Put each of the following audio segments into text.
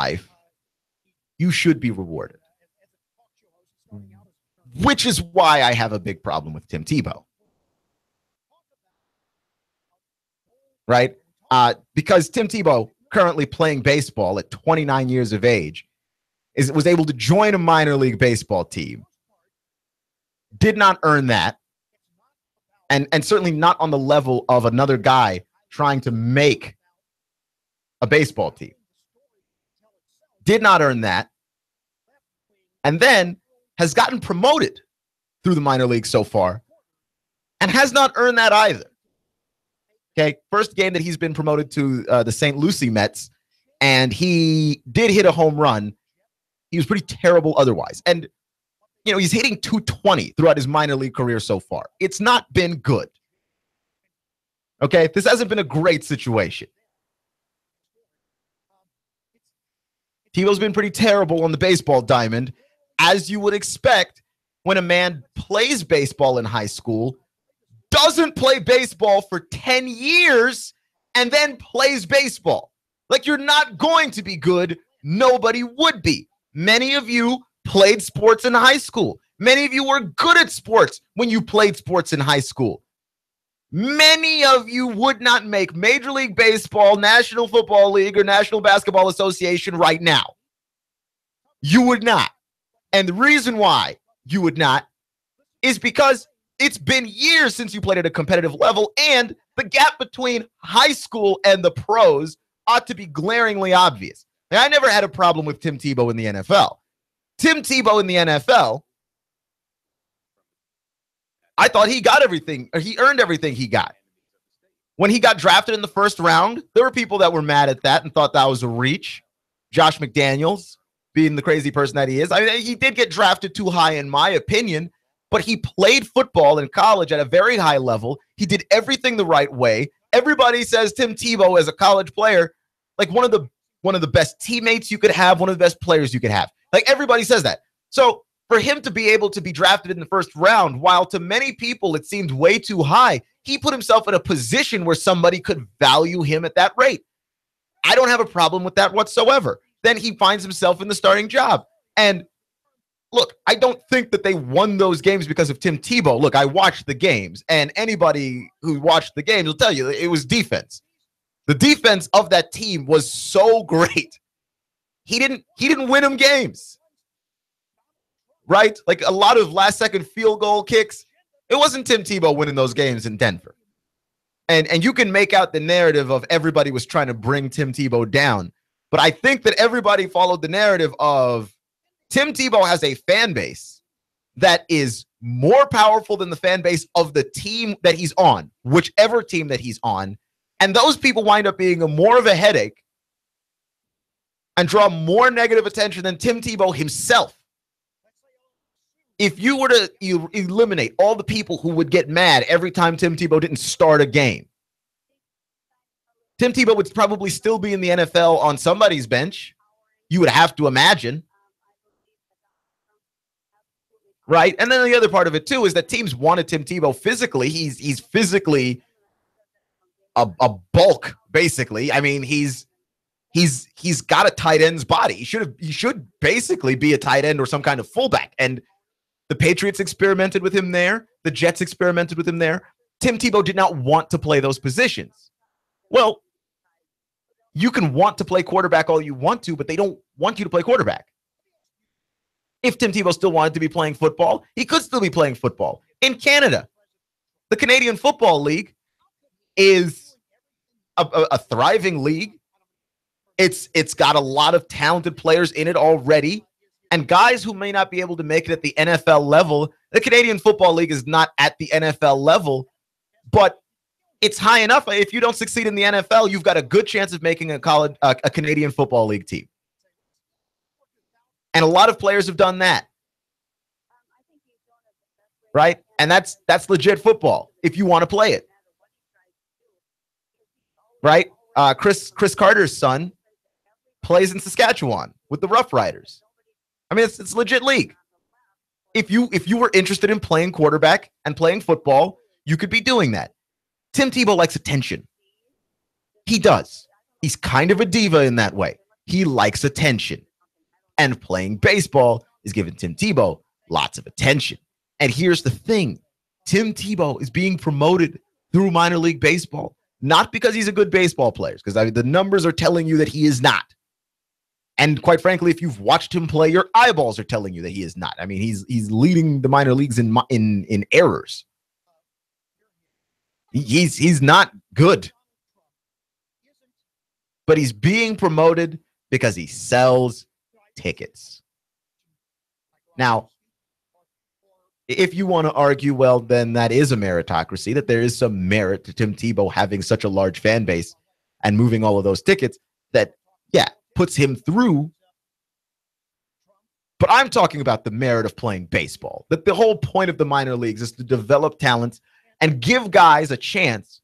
life, you should be rewarded. Which is why I have a big problem with Tim Tebow. Right? Because Tim Tebow, currently playing baseball at 29 years of age, was able to join a minor league baseball team. Did not earn that. And certainly not on the level of another guy trying to make a baseball team. Did not earn that. And then has gotten promoted through the minor league so far and has not earned that either. Okay, first game that he's been promoted to the St. Lucie Mets, and he did hit a home run. He was pretty terrible otherwise. And, you know, he's hitting 220 throughout his minor league career so far. It's not been good. Okay, this hasn't been a great situation. Tebow's been pretty terrible on the baseball diamond, as you would expect when a man plays baseball in high school, doesn't play baseball for 10 years, and then plays baseball. Like, you're not going to be good. Nobody would be. Many of you played sports in high school. Many of you were good at sports when you played sports in high school. Many of you would not make Major League Baseball, National Football League, or National Basketball Association right now. You would not. And the reason why you would not is because it's been years since you played at a competitive level, and the gap between high school and the pros ought to be glaringly obvious. Now, I never had a problem with Tim Tebow in the NFL. Tim Tebow in the NFL, I thought he got everything, or he earned everything he got. When he got drafted in the first round, there were people that were mad at that and thought that was a reach. Josh McDaniels, being the crazy person that he is. I mean, he did get drafted too high, in my opinion, but he played football in college at a very high level. He did everything the right way. Everybody says Tim Tebow, as a college player, like one of the best teammates you could have, one of the best players you could have. Like, everybody says that. So for him to be able to be drafted in the first round, while to many people it seemed way too high, he put himself in a position where somebody could value him at that rate. I don't have a problem with that whatsoever. Then he finds himself in the starting job. And look, I don't think that they won those games because of Tim Tebow. Look, I watched the games, and anybody who watched the games will tell you it was defense. The defense of that team was so great. He didn't win them games. Right? Like, a lot of last-second field goal kicks. It wasn't Tim Tebow winning those games in Denver. And you can make out the narrative of everybody was trying to bring Tim Tebow down. But I think that everybody followed the narrative of Tim Tebow has a fan base that is more powerful than the fan base of the team that he's on, whichever team that he's on. And those people wind up being more of a headache and draw more negative attention than Tim Tebow himself. If you were to eliminate all the people who would get mad every time Tim Tebow didn't start a game, Tim Tebow would probably still be in the NFL on somebody's bench. You would have to imagine. Right? And then the other part of it, too, is that teams wanted Tim Tebow physically. He's physically a bulk, basically. I mean, he's got a tight end's body. He should basically be a tight end or some kind of fullback. And the Patriots experimented with him there. The Jets experimented with him there. Tim Tebow did not want to play those positions. Well, you can want to play quarterback all you want to, but they don't want you to play quarterback. If Tim Tebow still wanted to be playing football, he could still be playing football. In Canada, the Canadian Football League is a thriving league. It's got a lot of talented players in it already, and guys who may not be able to make it at the NFL level. The Canadian Football League is not at the NFL level, but it's high enough. If you don't succeed in the NFL, you've got a good chance of making a Canadian Football League team. And a lot of players have done that. Right? And that's legit football if you want to play it. Right? Chris Carter's son plays in Saskatchewan with the Rough Riders. I mean, it's a legit league. If you were interested in playing quarterback and playing football, you could be doing that. Tim Tebow likes attention. He does. He's kind of a diva in that way. He likes attention. And playing baseball is giving Tim Tebow lots of attention. And here's the thing. Tim Tebow is being promoted through minor league baseball, not because he's a good baseball player, because the numbers are telling you that he is not. And quite frankly, if you've watched him play, your eyeballs are telling you that he is not. I mean, he's leading the minor leagues in errors. He's not good. But he's being promoted because he sells tickets. Now, if you want to argue, well, then that is a meritocracy, that there is some merit to Tim Tebow having such a large fan base and moving all of those tickets that, yeah, puts him through. But I'm talking about the merit of playing baseball, that the whole point of the minor leagues is to develop talents and give guys a chance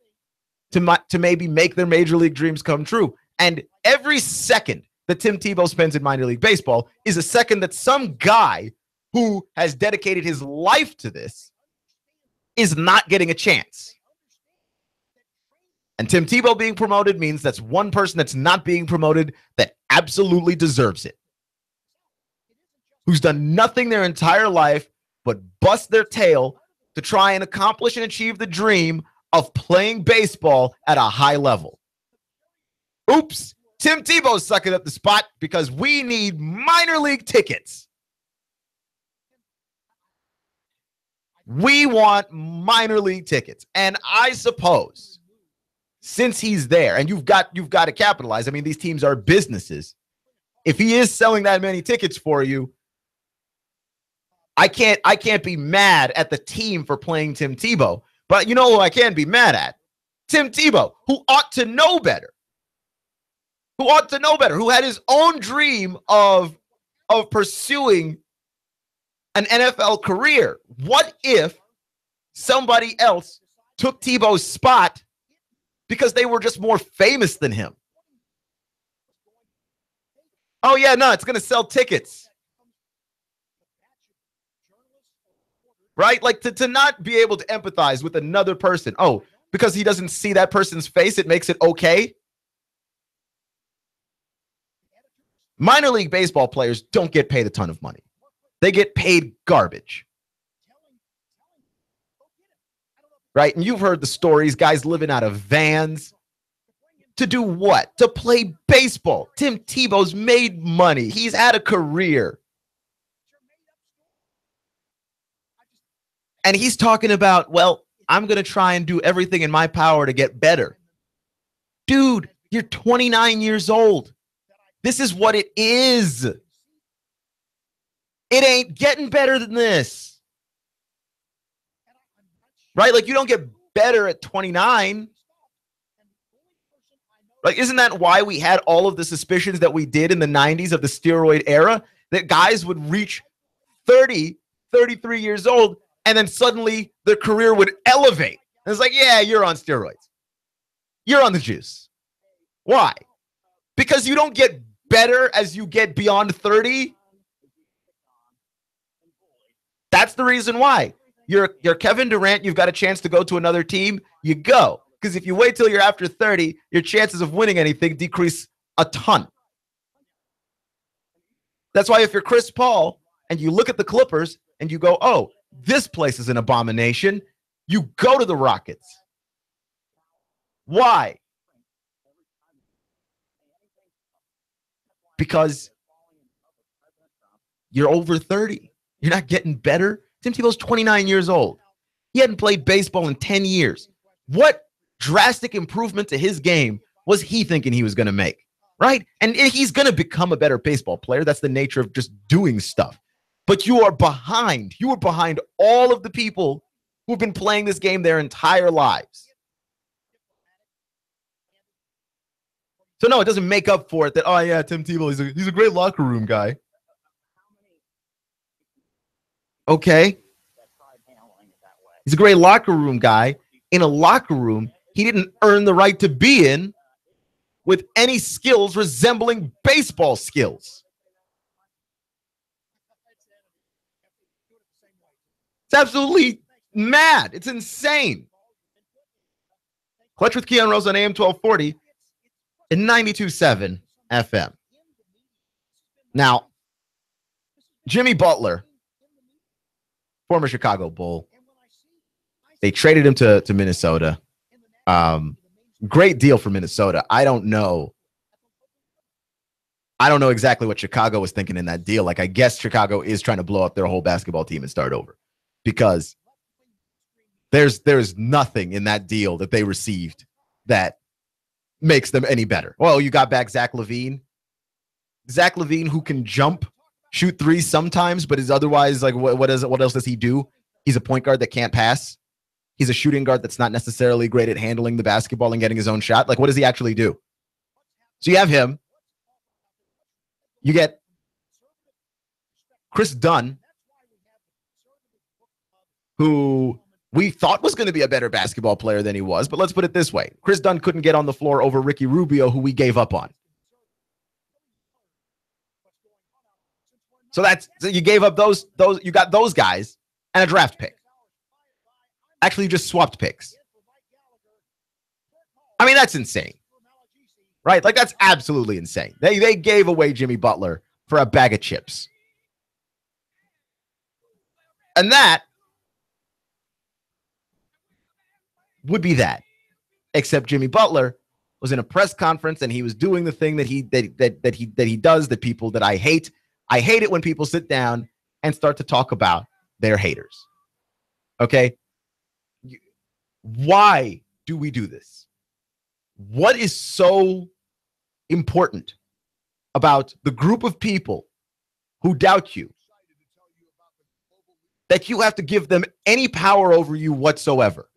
to maybe make their major league dreams come true. And every second that Tim Tebow spends in minor league baseball is a second that some guy who has dedicated his life to this is not getting a chance. And Tim Tebow being promoted means that's one person that's not being promoted that absolutely deserves it, who's done nothing their entire life but bust their tail to try and accomplish and achieve the dream of playing baseball at a high level. Oops, Tim Tebow's sucking up the spot because we need minor league tickets. We want minor league tickets. And I suppose since he's there and you've got to capitalize. I mean, these teams are businesses. If he is selling that many tickets for you, I can't be mad at the team for playing Tim Tebow. But you know who I can be mad at? Tim Tebow, who ought to know better. Who had his own dream of pursuing an NFL career. What if somebody else took Tebow's spot because they were just more famous than him? Oh, yeah, no, it's going to sell tickets. Right? Like to not be able to empathize with another person. Oh, because he doesn't see that person's face, it makes it okay. Minor league baseball players don't get paid a ton of money. They get paid garbage. Right? And you've heard the stories, guys living out of vans. To do what? To play baseball. Tim Tebow's made money. He's had a career. And he's talking about, well, I'm going to try and do everything in my power to get better. Dude, you're 29 years old. This is what it is. It ain't getting better than this. Right? Like, you don't get better at 29. Like, isn't that why we had all of the suspicions that we did in the 90s of the steroid era? That guys would reach 30, 33 years old, and then suddenly their career would elevate. And it's like, yeah, you're on steroids. You're on the juice. Why? Because you don't get better as you get beyond 30. That's the reason why. You're Kevin Durant. You've got a chance to go to another team. You go. Because if you wait till you're after 30, your chances of winning anything decrease a ton. That's why if you're Chris Paul and you look at the Clippers and you go, oh, this place is an abomination, you go to the Rockets. Why? Because you're over 30. You're not getting better. Tim Tebow's 29 years old. He hadn't played baseball in 10 years. What drastic improvement to his game was he thinking he was going to make? Right? And he's going to become a better baseball player. That's the nature of just doing stuff. But you are behind. You are behind all of the people who've been playing this game their entire lives. So no, it doesn't make up for it that, oh yeah, Tim Tebow, he's a great locker room guy. Okay. He's a great locker room guy in a locker room he didn't earn the right to be in with any skills resembling baseball skills. It's absolutely mad. It's insane. Clutch with Keon Rose on AM 1240 and 92.7 FM. Now, Jimmy Butler, former Chicago Bull, they traded him to Minnesota. Great deal for Minnesota. I don't know exactly what Chicago was thinking in that deal. Like, I guess Chicago is trying to blow up their whole basketball team and start over, because there's nothing in that deal that they received that makes them any better. Well, you got back Zach LaVine, who can jump, shoot threes sometimes, but is otherwise like, what else does he do? He's a point guard that can't pass. He's a shooting guard that's not necessarily great at handling the basketball and getting his own shot. Like, what does he actually do? So you have him. You get Chris Dunn, who we thought was going to be a better basketball player than he was. But let's put it this way. Chris Dunn couldn't get on the floor over Ricky Rubio, who we gave up on. So you gave up those, you got those guys and a draft pick. Actually, you just swapped picks. I mean, that's insane. Right? Like, that's absolutely insane. They gave away Jimmy Butler for a bag of chips. And that would be that. Except Jimmy Butler was in a press conference and he was doing the thing that he does, that people that I hate. I hate it when people sit down and start to talk about their haters. Okay? Why do we do this? What is so important about the group of people who doubt you that you have to give them any power over you whatsoever?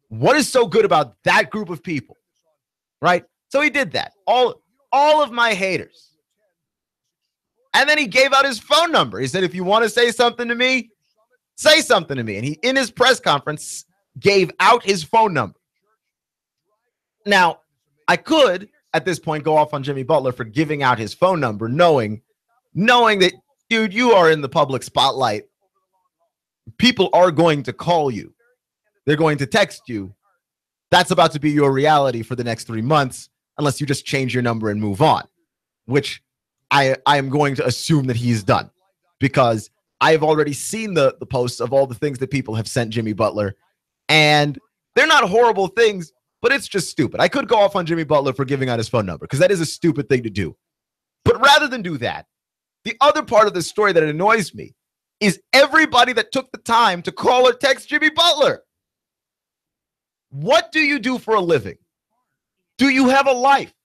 What is so good about that group of people? Right? So he did that. All of my haters. And then he gave out his phone number. He said, if you want to say something to me, say something to me. And he, in his press conference, gave out his phone number. Now, I could, at this point, go off on Jimmy Butler for giving out his phone number, knowing that, dude, you are in the public spotlight. People are going to call you. They're going to text you. That's about to be your reality for the next 3 months, unless you just change your number and move on, which I am going to assume that he's done, because I have already seen the posts of all the things that people have sent Jimmy Butler, and they're not horrible things, but it's just stupid. I could go off on Jimmy Butler for giving out his phone number, because that is a stupid thing to do. But rather than do that, the other part of the story that annoys me is everybody that took the time to call or text Jimmy Butler. What do you do for a living? Do you have a life?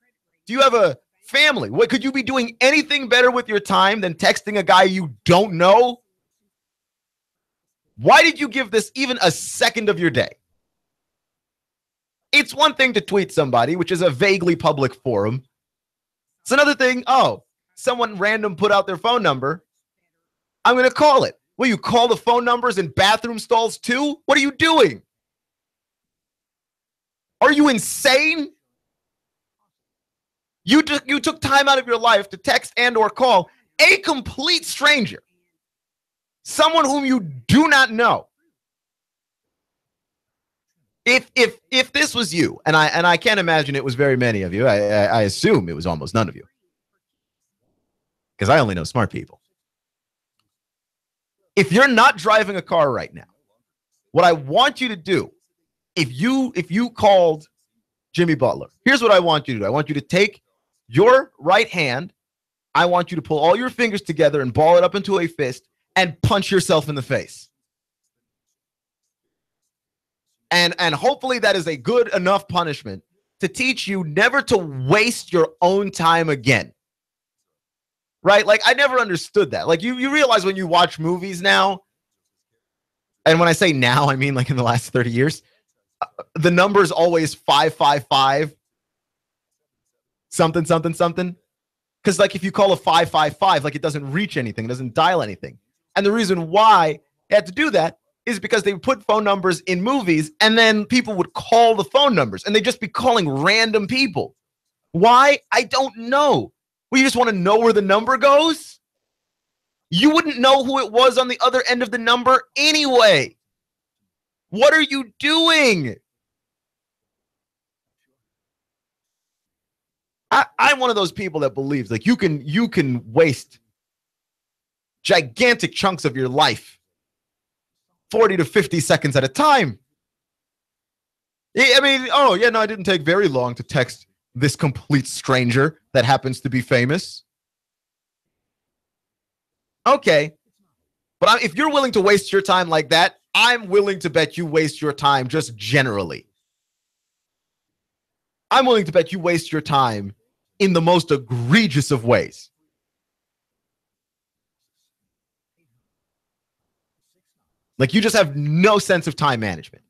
Do you have a family? What could you be doing anything better with your time than texting a guy you don't know? Why did you give this even a second of your day? It's one thing to tweet somebody, which is a vaguely public forum. It's another thing, someone random put out their phone number. I'm going to call it. Will you call the phone numbers in bathroom stalls too? What are you doing? Are you insane? You took time out of your life to text and or call a complete stranger, someone whom you do not know. If this was you, and I can't imagine it was very many of you, I assume it was almost none of you, because I only know smart people. If you're not driving a car right now, what I want you to do, if you called Jimmy Butler, here's what I want you to do. I want you to take your right hand. I want you to pull all your fingers together and ball it up into a fist and punch yourself in the face. And hopefully that is a good enough punishment to teach you never to waste your own time again. Right? Like, I never understood that. Like, you realize when you watch movies now, and when I say now, I mean like in the last 30 years, the number is always 555 something, something, something. Because like if you call a 555, like it doesn't reach anything, it doesn't dial anything. And the reason why they had to do that is because they would put phone numbers in movies and then people would call the phone numbers and they'd just be calling random people. Why? I don't know. Well, you just want to know where the number goes? You wouldn't know who it was on the other end of the number anyway. What are you doing? I'm one of those people that believes like you can waste gigantic chunks of your life 40 to 50 seconds at a time. I mean, oh, yeah, no, it didn't take very long to text this complete stranger that happens to be famous. Okay. But if you're willing to waste your time like that, I'm willing to bet you waste your time just generally. I'm willing to bet you waste your time in the most egregious of ways. Like you just have no sense of time management.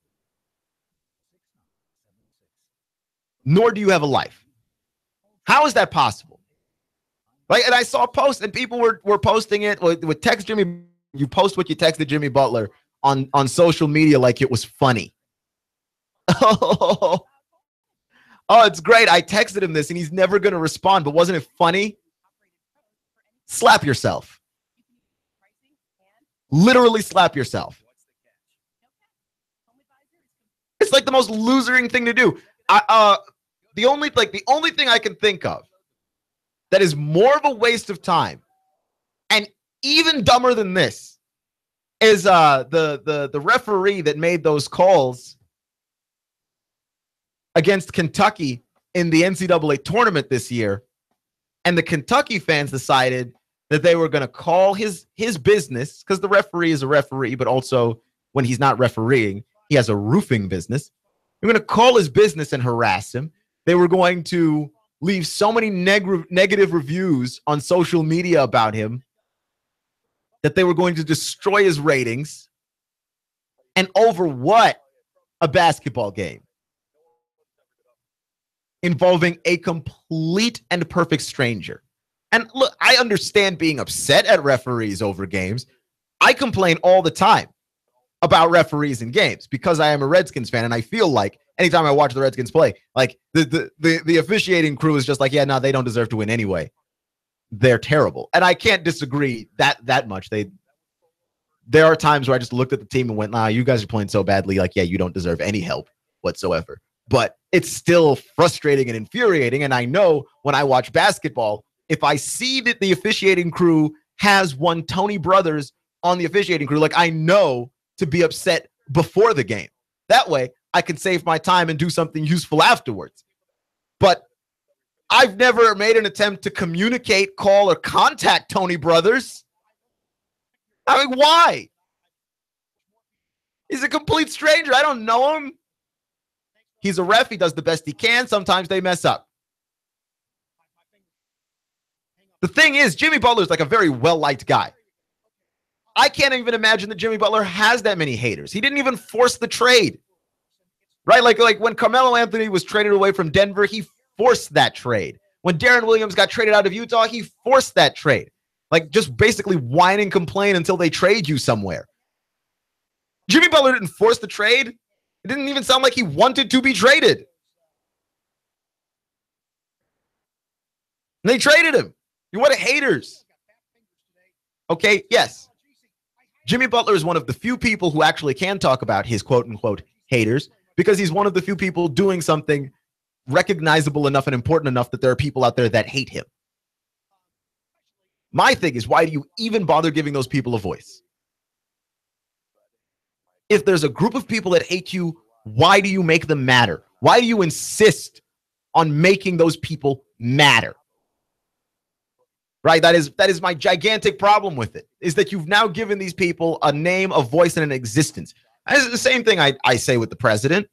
Nor do you have a life. How is that possible? Like, and I saw a post and people were posting it with text Jimmy. You post what you texted Jimmy Butler on social media like it was funny. Oh, it's great. I texted him this and he's never going to respond, but wasn't it funny? Slap yourself. Literally slap yourself. It's like the most losering thing to do. The only thing I can think of that is more of a waste of time and even dumber than this is the referee that made those calls against Kentucky in the NCAA tournament this year. And the Kentucky fans decided that they were going to call his business, because the referee is a referee, but also when he's not refereeing, he has a roofing business. They're going to call his business and harass him. They were going to leave so many negative reviews on social media about him that they were going to destroy his ratings. And over what? A basketball game involving a complete and perfect stranger. And look, I understand being upset at referees over games. I complain all the time about referees in games because I am a Redskins fan, and I feel like anytime I watch the Redskins play, like the officiating crew is just like, yeah, no, they don't deserve to win anyway. They're terrible. And I can't disagree that much. There are times where I just looked at the team and went, nah, you guys are playing so badly, like, yeah, you don't deserve any help whatsoever. But it's still frustrating and infuriating. And I know when I watch basketball, if I see that the officiating crew has one Tony Brothers on the officiating crew, like, I know to be upset before the game. That way I can save my time and do something useful afterwards. But I've never made an attempt to communicate, call, or contact Tony Brothers. I mean, why? He's a complete stranger. I don't know him. He's a ref. He does the best he can. Sometimes they mess up. The thing is, Jimmy Butler's like a very well-liked guy. I can't even imagine that Jimmy Butler has that many haters. He didn't even force the trade, right? Like when Carmelo Anthony was traded away from Denver, he forced that trade. When Darren Williams got traded out of Utah, he forced that trade. Like, just basically whine and complain until they trade you somewhere. Jimmy Butler didn't force the trade. It didn't even sound like he wanted to be traded. And they traded him. You want haters. Okay, yes. Jimmy Butler is one of the few people who actually can talk about his quote-unquote haters, because he's one of the few people doing something recognizable enough and important enough that there are people out there that hate him. My thing is, why do you even bother giving those people a voice? If there's a group of people that hate you, why do you make them matter? Why do you insist on making those people matter? Right? That is my gigantic problem with it, is that you've now given these people a name, a voice, and an existence. And it's the same thing I say with the president.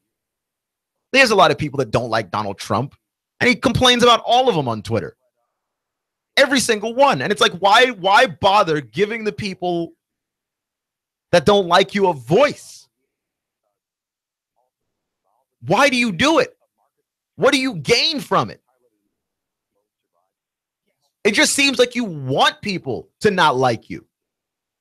There's a lot of people that don't like Donald Trump, and he complains about all of them on Twitter. Every single one. And it's like, why bother giving the people that don't like you a voice? Why do you do it? What do you gain from it? It just seems like you want people to not like you,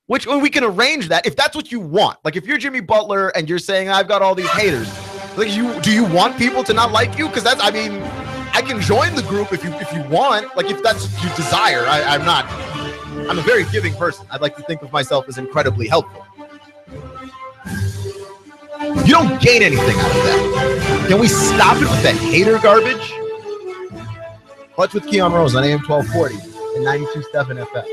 which we can arrange that if that's what you want. Like, if you're Jimmy Butler and you're saying, I've got all these haters, like, do you want people to not like you? Because I can join the group if you want, like, if that's what you desire. I'm a very giving person. I'd like to think of myself as incredibly helpful. You don't gain anything out of that. Can we stop it with that hater garbage? Clutch with Keon Rose on AM 1240 and 92.7 FM.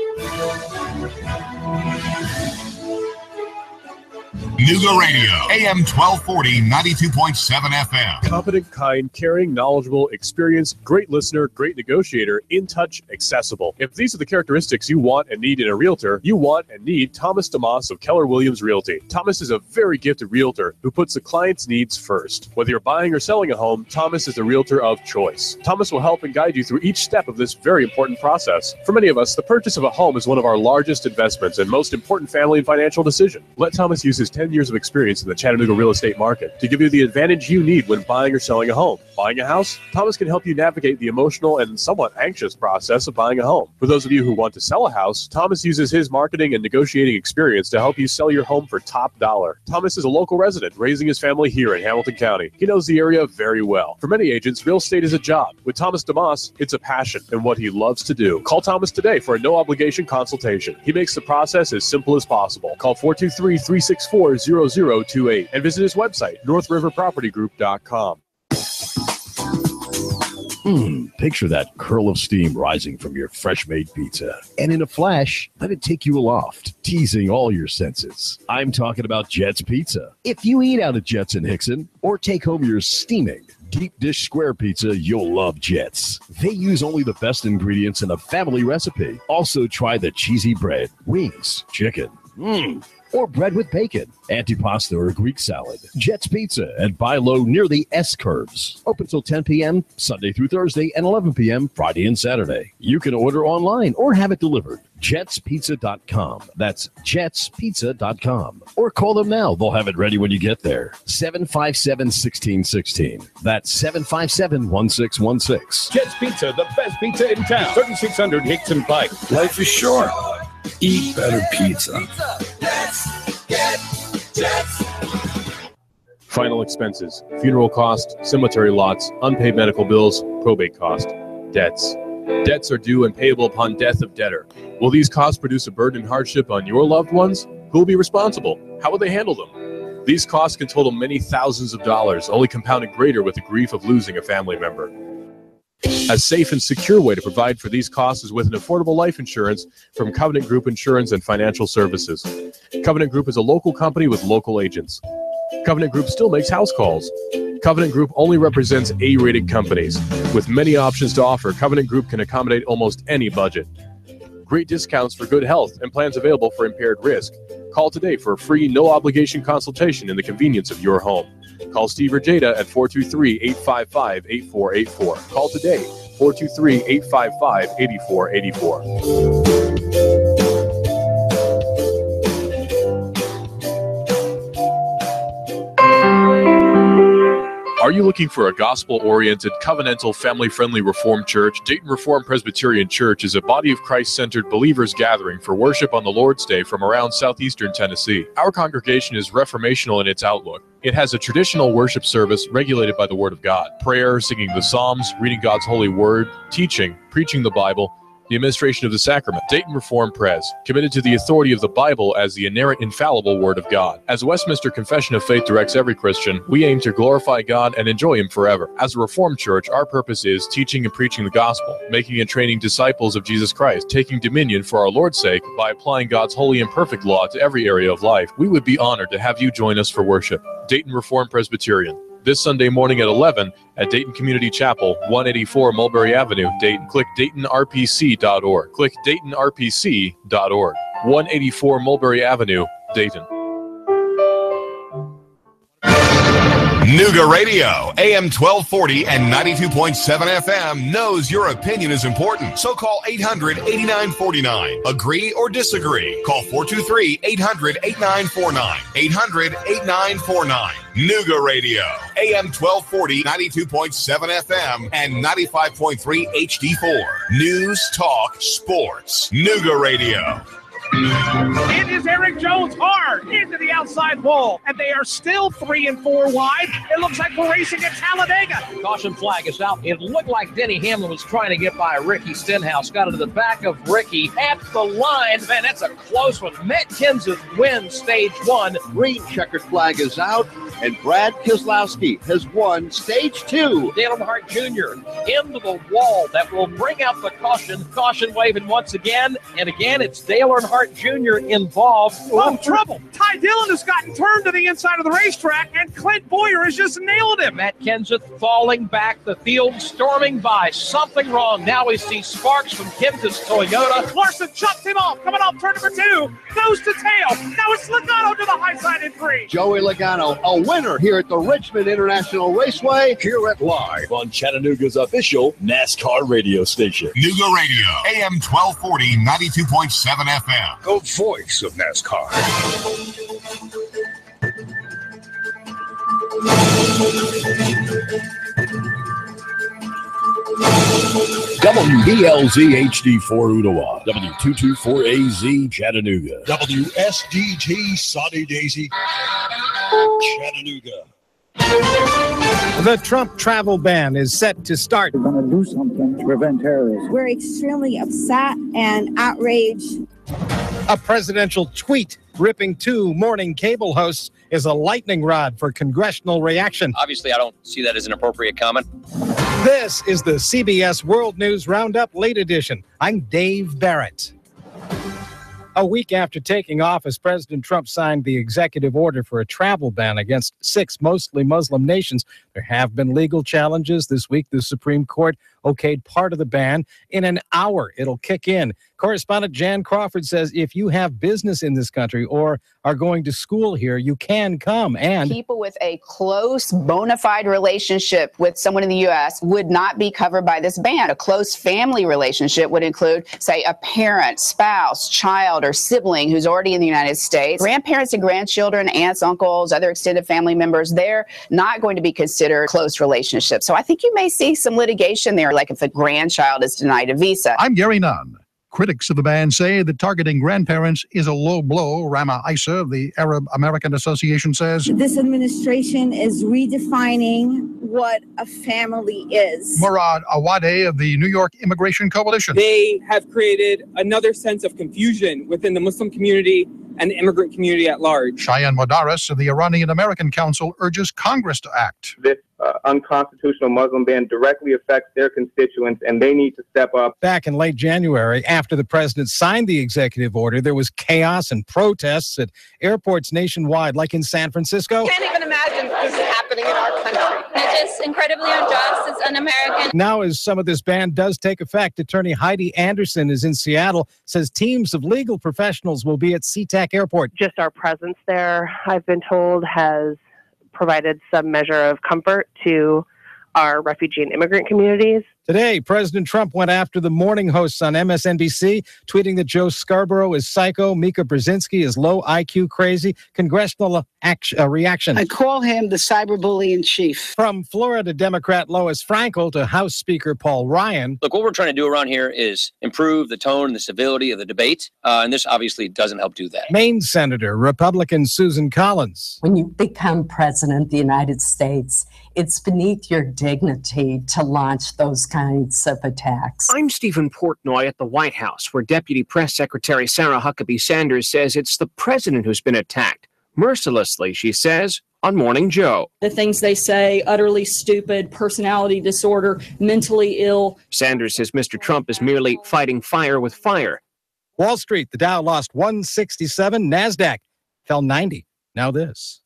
Nooga Radio, AM 1240, 92.7 FM. Competent, kind, caring, knowledgeable, experienced, great listener, great negotiator, in touch, accessible. If these are the characteristics you want and need in a realtor, you want and need Thomas DeMoss of Keller Williams Realty. Thomas is a very gifted realtor who puts the client's needs first. Whether you're buying or selling a home, Thomas is the realtor of choice. Thomas will help and guide you through each step of this very important process. For many of us, the purchase of a home is one of our largest investments and most important family and financial decision. Let Thomas use his 10 years of experience in the Chattanooga real estate market to give you the advantage you need when buying or selling a home. Buying a house? Thomas can help you navigate the emotional and somewhat anxious process of buying a home. For those of you who want to sell a house, Thomas uses his marketing and negotiating experience to help you sell your home for top dollar. Thomas is a local resident raising his family here in Hamilton County. He knows the area very well. For many agents, real estate is a job. With Thomas DeMoss, it's a passion and what he loves to do. Call Thomas today for a no-obligation consultation. He makes the process as simple as possible. Call 423-364-0028 and visit his website, northriverpropertygroup.com. Picture that curl of steam rising from your fresh-made pizza. And in a flash, let it take you aloft, teasing all your senses. I'm talking about Jet's Pizza. If you eat out at Jet's in Hickson or take home your steaming deep dish square pizza, you'll love Jet's. They use only the best ingredients in a family recipe. Also try the cheesy bread, wings, chicken, or bread with bacon, antipasta or Greek salad. Jet's Pizza at Buy Low near the S-Curves. Open till 10 p.m. Sunday through Thursday and 11 p.m. Friday and Saturday. You can order online or have it delivered. jetspizza.com. That's jetspizza.com. Or call them now. They'll have it ready when you get there. 757-1616. That's 757-1616. Jet's Pizza, the best pizza in town. 3600 Hickson Pike. Life is short. Eat better pizza. Let's get Jets. Final expenses, funeral cost, cemetery lots, unpaid medical bills, probate cost, debts. Debts are due and payable upon death of debtor. Will these costs produce a burden and hardship on your loved ones? Who will be responsible? How will they handle them? These costs can total many thousands of dollars, only compounded greater with the grief of losing a family member. A safe and secure way to provide for these costs is with an affordable life insurance from Covenant Group Insurance and Financial Services. Covenant Group is a local company with local agents. Covenant Group still makes house calls. Covenant Group only represents A-rated companies. With many options to offer, Covenant Group can accommodate almost any budget. Great discounts for good health and plans available for impaired risk. Call today for a free, no-obligation consultation in the convenience of your home. Call Steve or Jada at 423-855-8484. Call today, 423-855-8484. Are you looking for a gospel-oriented, covenantal, family-friendly Reformed church? Dayton Reformed Presbyterian Church is a body of Christ-centered believers gathering for worship on the Lord's Day from around southeastern Tennessee. Our congregation is reformational in its outlook. It has a traditional worship service regulated by the Word of God. Prayer, singing the Psalms, reading God's holy Word, teaching, preaching the Bible, the administration of the sacrament. Dayton Reformed Pres, committed to the authority of the Bible as the inerrant, infallible Word of God. As the Westminster Confession of Faith directs every Christian, we aim to glorify God and enjoy Him forever. As a Reformed church, our purpose is teaching and preaching the gospel, making and training disciples of Jesus Christ, taking dominion for our Lord's sake by applying God's holy and perfect law to every area of life. We would be honored to have you join us for worship. Dayton Reformed Presbyterian. This Sunday morning at 11 at Dayton Community Chapel, 184 Mulberry Avenue, Dayton. Click DaytonRPC.org. Click DaytonRPC.org. 184 Mulberry Avenue, Dayton. Nooga Radio, AM 1240 and 92.7 FM knows your opinion is important. So call 800-8949. Agree or disagree. Call 423-800-8949. 800-8949. Nooga Radio, AM 1240, 92.7 FM, and 95.3 HD4. News, talk, sports. Nooga Radio. It is Eric Jones hard into the outside wall, and they are still 3 and 4 wide. It looks like we're racing at Talladega. Caution flag is out. It looked like Denny Hamlin was trying to get by Ricky Stenhouse. Got into the back of Ricky at the line. Man, that's a close one. Matt Kenseth wins stage 1. Green checkered flag is out. and Brad Keselowski has won Stage 2. Dale Earnhardt Jr. into the wall. That will bring out the caution. Caution waving once again. And again, it's Dale Earnhardt Jr. involved. Oh, trouble. Ty Dillon has gotten turned to the inside of the racetrack, and Clint Boyer has just nailed him. Matt Kenseth falling back. The field storming by. Something wrong. Now we see sparks from Kenseth's Toyota. Larson chops him off. Coming off turn number 2. Nose to tail. Now it's Logano to the high side in 3. Joey Logano, a winner here at the Richmond International Raceway. Hear it live on Chattanooga's official NASCAR radio station. Nooga Radio, AM 1240, 92.7 FM. The voice of NASCAR. WBLZ HD4 Ottawa, W224AZ Chattanooga, WSDT Sunny Daisy Chattanooga. The Trump travel ban is set to start. We're going to do something to prevent terrorism. We're extremely upset and outraged. A presidential tweet ripping 2 morning cable hosts is a lightning rod for congressional reaction. Obviously, I don't see that as an appropriate comment. This is the CBS World News Roundup Late Edition. I'm Dave Barrett. A week after taking office, President Trump signed the executive order for a travel ban against 6 mostly Muslim nations. There have been legal challenges. This week, the Supreme Court okayed part of the ban. In an hour, it'll kick in. Correspondent Jan Crawford says if you have business in this country or are going to school here, you can come. And people with a close, bona fide relationship with someone in the U.S. would not be covered by this ban. A close family relationship would include, say, a parent, spouse, child, or sibling who's already in the United States. Grandparents and grandchildren, aunts, uncles, other extended family members, they're not going to be considered close relationships. So I think you may see some litigation there, like if a grandchild is denied a visa. I'm Gary Nunn. Critics of the ban say that targeting grandparents is a low blow. Rama Isa of the Arab American Association says This administration is redefining what a family is. Murad Awade of the New York Immigration Coalition. They have created another sense of confusion within the Muslim community and the immigrant community at large. Cheyenne Modaris of the Iranian American Council urges Congress to act. This unconstitutional Muslim ban directly affects their constituents, and they need to step up. Back in late January, after the president signed the executive order, there was chaos and protests at airports nationwide, like in San Francisco. Can't even imagine this happening in our country. It's just incredibly unjust. It's un-American. Now, as some of this ban does take effect, attorney Heidi Anderson is in Seattle, says teams of legal professionals will be at SeaTac Airport. Just our presence there, I've been told, has provided some measure of comfort to our refugee and immigrant communities. Today, President Trump went after the morning hosts on MSNBC, tweeting that Joe Scarborough is psycho, Mika Brzezinski is low IQ crazy. Congressional reaction. I call him the cyberbully in chief. From Florida Democrat Lois Frankel to House Speaker Paul Ryan. Look, what we're trying to do around here is improve the tone and the civility of the debate, and this obviously doesn't help do that. Maine Senator, Republican Susan Collins. When you become president of the United States, it's beneath your dignity to launch those kinds of attacks. I'm Stephen Portnoy at the White House, where Deputy Press Secretary Sarah Huckabee Sanders says it's the president who's been attacked. Mercilessly, she says, on Morning Joe. The things they say, utterly stupid, personality disorder, mentally ill. Sanders says Mr. Trump is merely fighting fire with fire. Wall Street, the Dow lost 167, NASDAQ fell 90. Now this.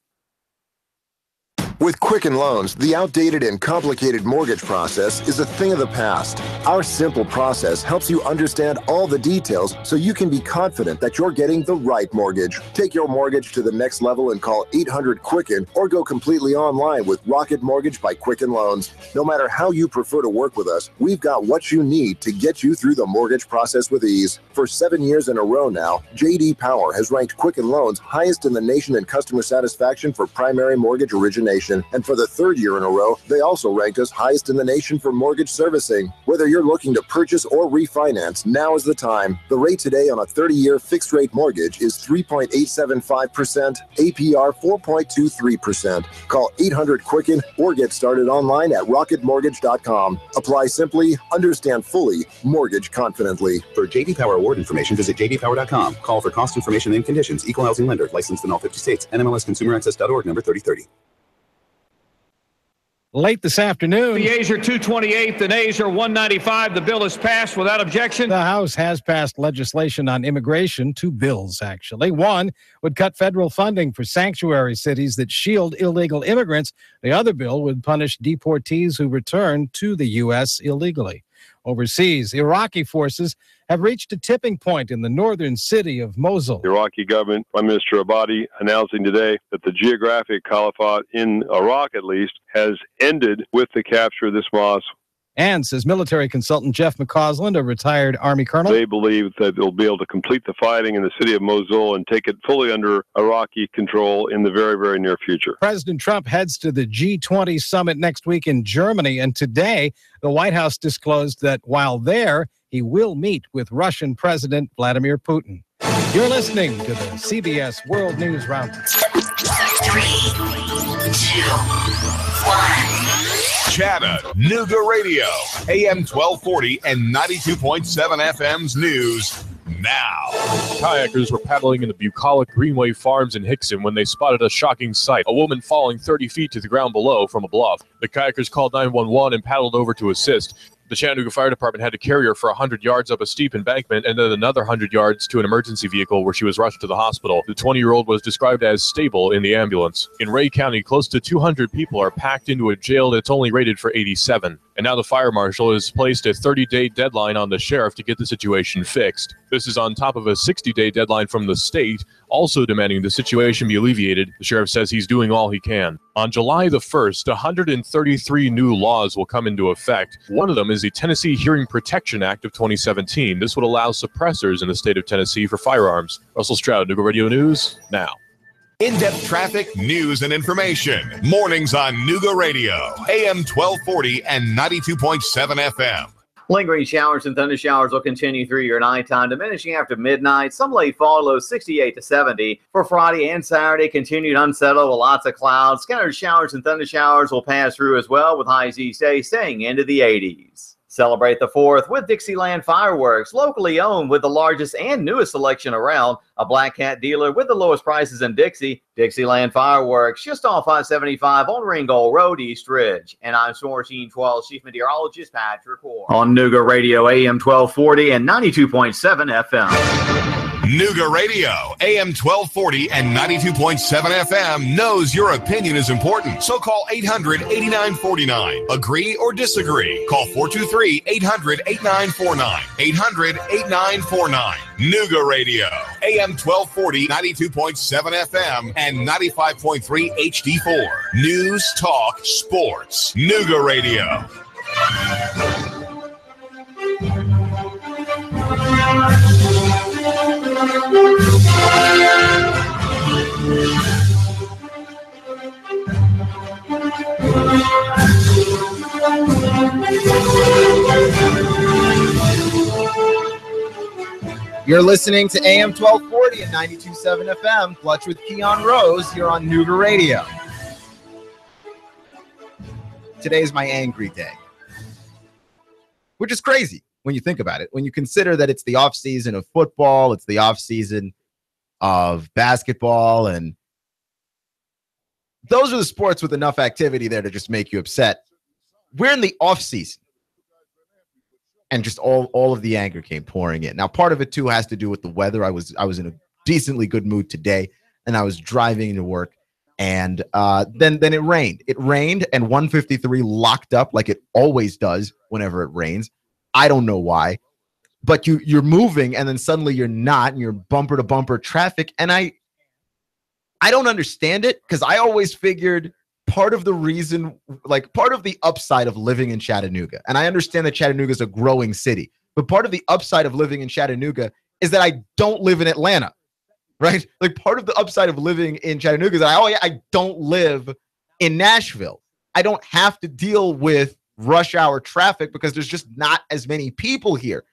With Quicken Loans, the outdated and complicated mortgage process is a thing of the past. Our simple process helps you understand all the details so you can be confident that you're getting the right mortgage. Take your mortgage to the next level and call 800-QUICKEN or go completely online with Rocket Mortgage by Quicken Loans. No matter how you prefer to work with us, we've got what you need to get you through the mortgage process with ease. For 7 years in a row now, J.D. Power has ranked Quicken Loans highest in the nation in customer satisfaction for primary mortgage origination. And for the 3rd year in a row, they also ranked us highest in the nation for mortgage servicing. Whether you're looking to purchase or refinance, now is the time. The rate today on a 30-year fixed-rate mortgage is 3.875%, APR 4.23%. Call 800-QUICKEN or get started online at rocketmortgage.com. Apply simply, understand fully, mortgage confidently. For J.D. Power award information, visit jdpower.com. Call for cost information and conditions. Equal housing lender. Licensed in all 50 states. NMLSconsumeraccess.org number 3030. Late this afternoon, the yeas are 228, the nays are 195. The bill is passed without objection. The House has passed legislation on immigration, 2 bills, actually. One would cut federal funding for sanctuary cities that shield illegal immigrants. The other bill would punish deportees who return to the U.S. illegally. Overseas, Iraqi forces have reached a tipping point in the northern city of Mosul. The Iraqi government, Prime Minister Abadi, announcing today that the geographic caliphate in Iraq, at least, has ended with the capture of this mosque. And, says military consultant Jeff McCausland, a retired Army colonel, they believe that they'll be able to complete the fighting in the city of Mosul and take it fully under Iraqi control in the very, very near future. President Trump heads to the G20 summit next week in Germany, and today the White House disclosed that while there, he will meet with Russian President Vladimir Putin. You're listening to the CBS World News Roundup. 3, 2, 1. Chattanooga Radio, AM 1240 and 92.7 FM's news now. Kayakers were paddling in the bucolic Greenway Farms in Hickson when they spotted a shocking sight, a woman falling 30 feet to the ground below from a bluff. The kayakers called 911 and paddled over to assist. The Chattanooga Fire Department had to carry her for 100 yards up a steep embankment and then another 100 yards to an emergency vehicle where she was rushed to the hospital. The 20-year-old was described as stable in the ambulance. In Ray County, close to 200 people are packed into a jail that's only rated for 87. And now the fire marshal has placed a 30-day deadline on the sheriff to get the situation fixed. This is on top of a 60-day deadline from the state, also demanding the situation be alleviated. The sheriff says he's doing all he can. On July the 1st, 133 new laws will come into effect. One of them is the Tennessee Hearing Protection Act of 2017. This would allow suppressors in the state of Tennessee for firearms. Russell Stroud, Nooga Radio News, now. In-depth traffic, news, and information. Mornings on Nooga Radio, AM 1240 and 92.7 FM. Lingering showers and thunder showers will continue through your nighttime, diminishing after midnight. Some late fall, lows 68 to 70. For Friday and Saturday, continued unsettled with lots of clouds. Scattered showers and thunder showers will pass through as well, with highs each day staying into the 80s. Celebrate the 4th with Dixieland Fireworks, locally owned with the largest and newest selection around. A Black Cat dealer with the lowest prices in Dixie. Dixieland Fireworks, just off 575 on Ringgold Road, East Ridge. And I'm Storm Team 12 Chief Meteorologist Patrick Ward. On Nooga Radio, AM 1240 and 92.7 FM. Nooga Radio, AM 1240 and 92.7 FM knows your opinion is important. So call 800-8949. Agree or disagree. Call 423-800-8949. 800-8949. Nooga Radio, AM 1240, 92.7 FM, and 95.3 HD4. News, talk, sports. Nooga Radio. You're listening to AM 1240 and 92.7 FM, Clutch with Keon Rose here on Nooga Radio. Today is my angry day, which is crazy when you think about it. When you consider that it's the off season of football, it's the off season of basketball, and those are the sports with enough activity there to just make you upset. We're in the off season. And just all of the anger came pouring in. Now, part of it, too, has to do with the weather. I was in a decently good mood today, and I was driving to work, and then it rained. It rained, and 153 locked up like it always does whenever it rains. I don't know why. But you're moving, and then suddenly you're not, and you're bumper-to-bumper traffic. And I don't understand it, because I always figured part of the reason, like part of the upside of living in Chattanooga, and I understand that Chattanooga is a growing city, but part of the upside of living in Chattanooga is that I don't live in Atlanta, right? Like part of the upside of living in Chattanooga is that I don't live in Nashville. I don't have to deal with rush hour traffic because there's just not as many people here.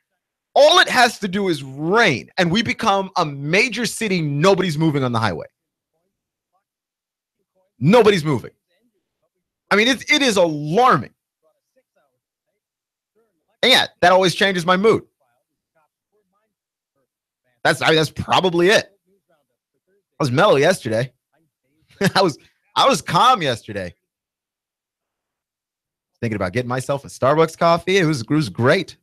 All it has to do is rain, and we become a major city. Nobody's moving on the highway. Nobody's moving. I mean, it is alarming. And yeah, that always changes my mood. That's probably it. I was mellow yesterday. I was calm yesterday. thinking about getting myself a Starbucks coffee. It was great.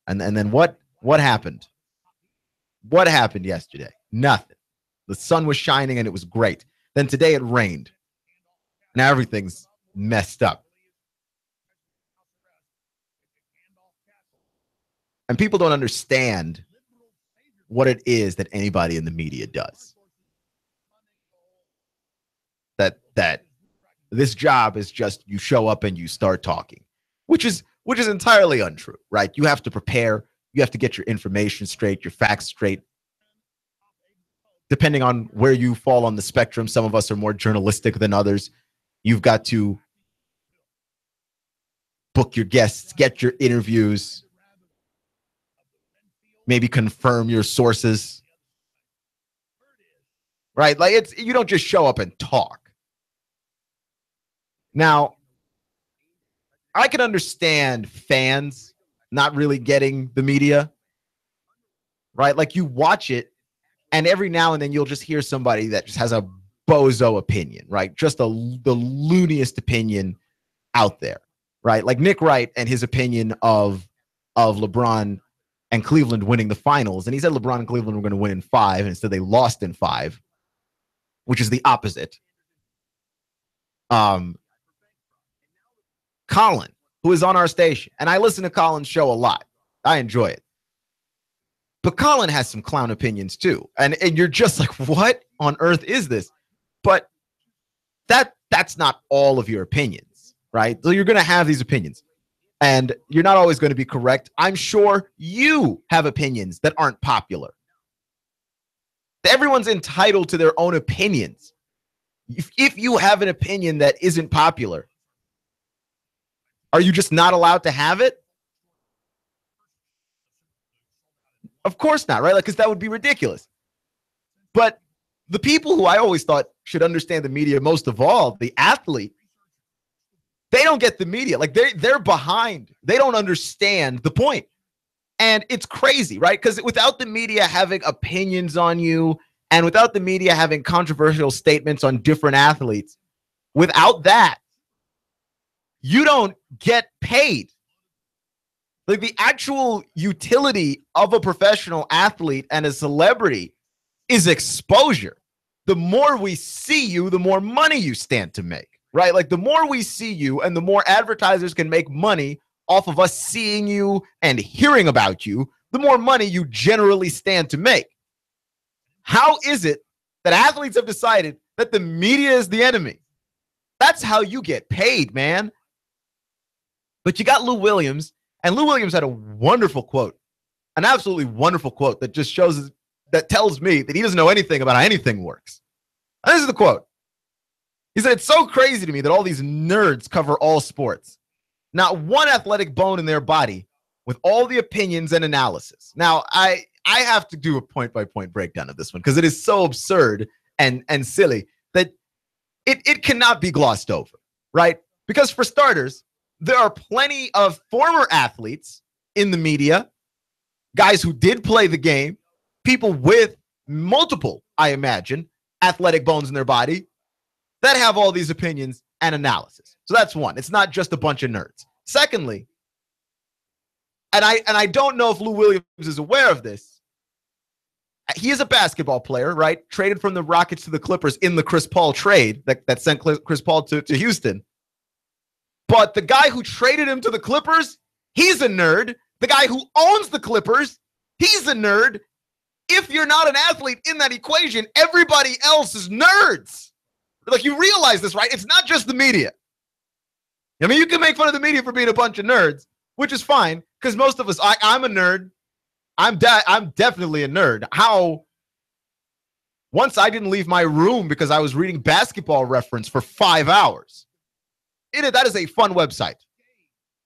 And then what happened? What happened yesterday? Nothing. The sun was shining and it was great. Then today it rained. Now everything's messed up. And people don't understand what it is that anybody in the media does. That this job is just you show up and you start talking, which is entirely untrue, right? You have to prepare. You have to get your information straight, your facts straight. Depending on where you fall on the spectrum, some of us are more journalistic than others. You've got to book your guests, get your interviews, maybe confirm your sources, right? Like you don't just show up and talk. Now, I can understand fans not really getting the media, right? Like you watch it, and every now and then you'll just hear somebody that just has a bozo opinion, right? Just the looniest opinion out there, right? Like Nick Wright and his opinion of LeBron and Cleveland winning the finals. And he said LeBron and Cleveland were going to win in 5, and instead they lost in 5, which is the opposite. Colin, who is on our station, and I listen to Colin's show a lot. I enjoy it. But Colin has some clown opinions too. And you're just like, what on earth is this? But that's not all of your opinions, right? So you're going to have these opinions. And you're not always going to be correct. I'm sure you have opinions that aren't popular. Everyone's entitled to their own opinions. If you have an opinion that isn't popular, are you just not allowed to have it? Of course not, right? Like, because that would be ridiculous. But the people who I always thought should understand the media most of all, the athlete, they don't get the media. Like they're behind. They don't understand the point. And it's crazy, right? Because without the media having opinions on you and without the media having controversial statements on different athletes, without that, you don't get paid. Like the actual utility of a professional athlete and a celebrity is exposure. The more we see you, the more money you stand to make, right? Like the more we see you and the more advertisers can make money off of us seeing you and hearing about you, the more money you generally stand to make. How is it that athletes have decided that the media is the enemy? That's how you get paid, man. But you got Lou Williams, and Lou Williams had a wonderful quote, an absolutely wonderful quote that just shows, that tells me that he doesn't know anything about how anything works. And this is the quote. He said, "It's so crazy to me that all these nerds cover all sports. Not one athletic bone in their body with all the opinions and analysis." Now, I have to do a point-by-point breakdown of this one because it is so absurd and silly that it cannot be glossed over, right? Because for starters, there are plenty of former athletes in the media, guys who did play the game, people with multiple, I imagine, athletic bones in their body that have all these opinions and analysis. So that's one. It's not just a bunch of nerds. Secondly, and I don't know if Lou Williams is aware of this, he is a basketball player, right? Traded from the Rockets to the Clippers in the Chris Paul trade that sent Chris Paul to Houston. But the guy who traded him to the Clippers, he's a nerd. The guy who owns the Clippers, he's a nerd. If you're not an athlete in that equation, everybody else is nerds. Like, you realize this, right? It's not just the media. I mean, you can make fun of the media for being a bunch of nerds, which is fine, because most of us, I'm a nerd. I'm definitely a nerd. Once I didn't leave my room because I was reading Basketball Reference for 5 hours. That is a fun website.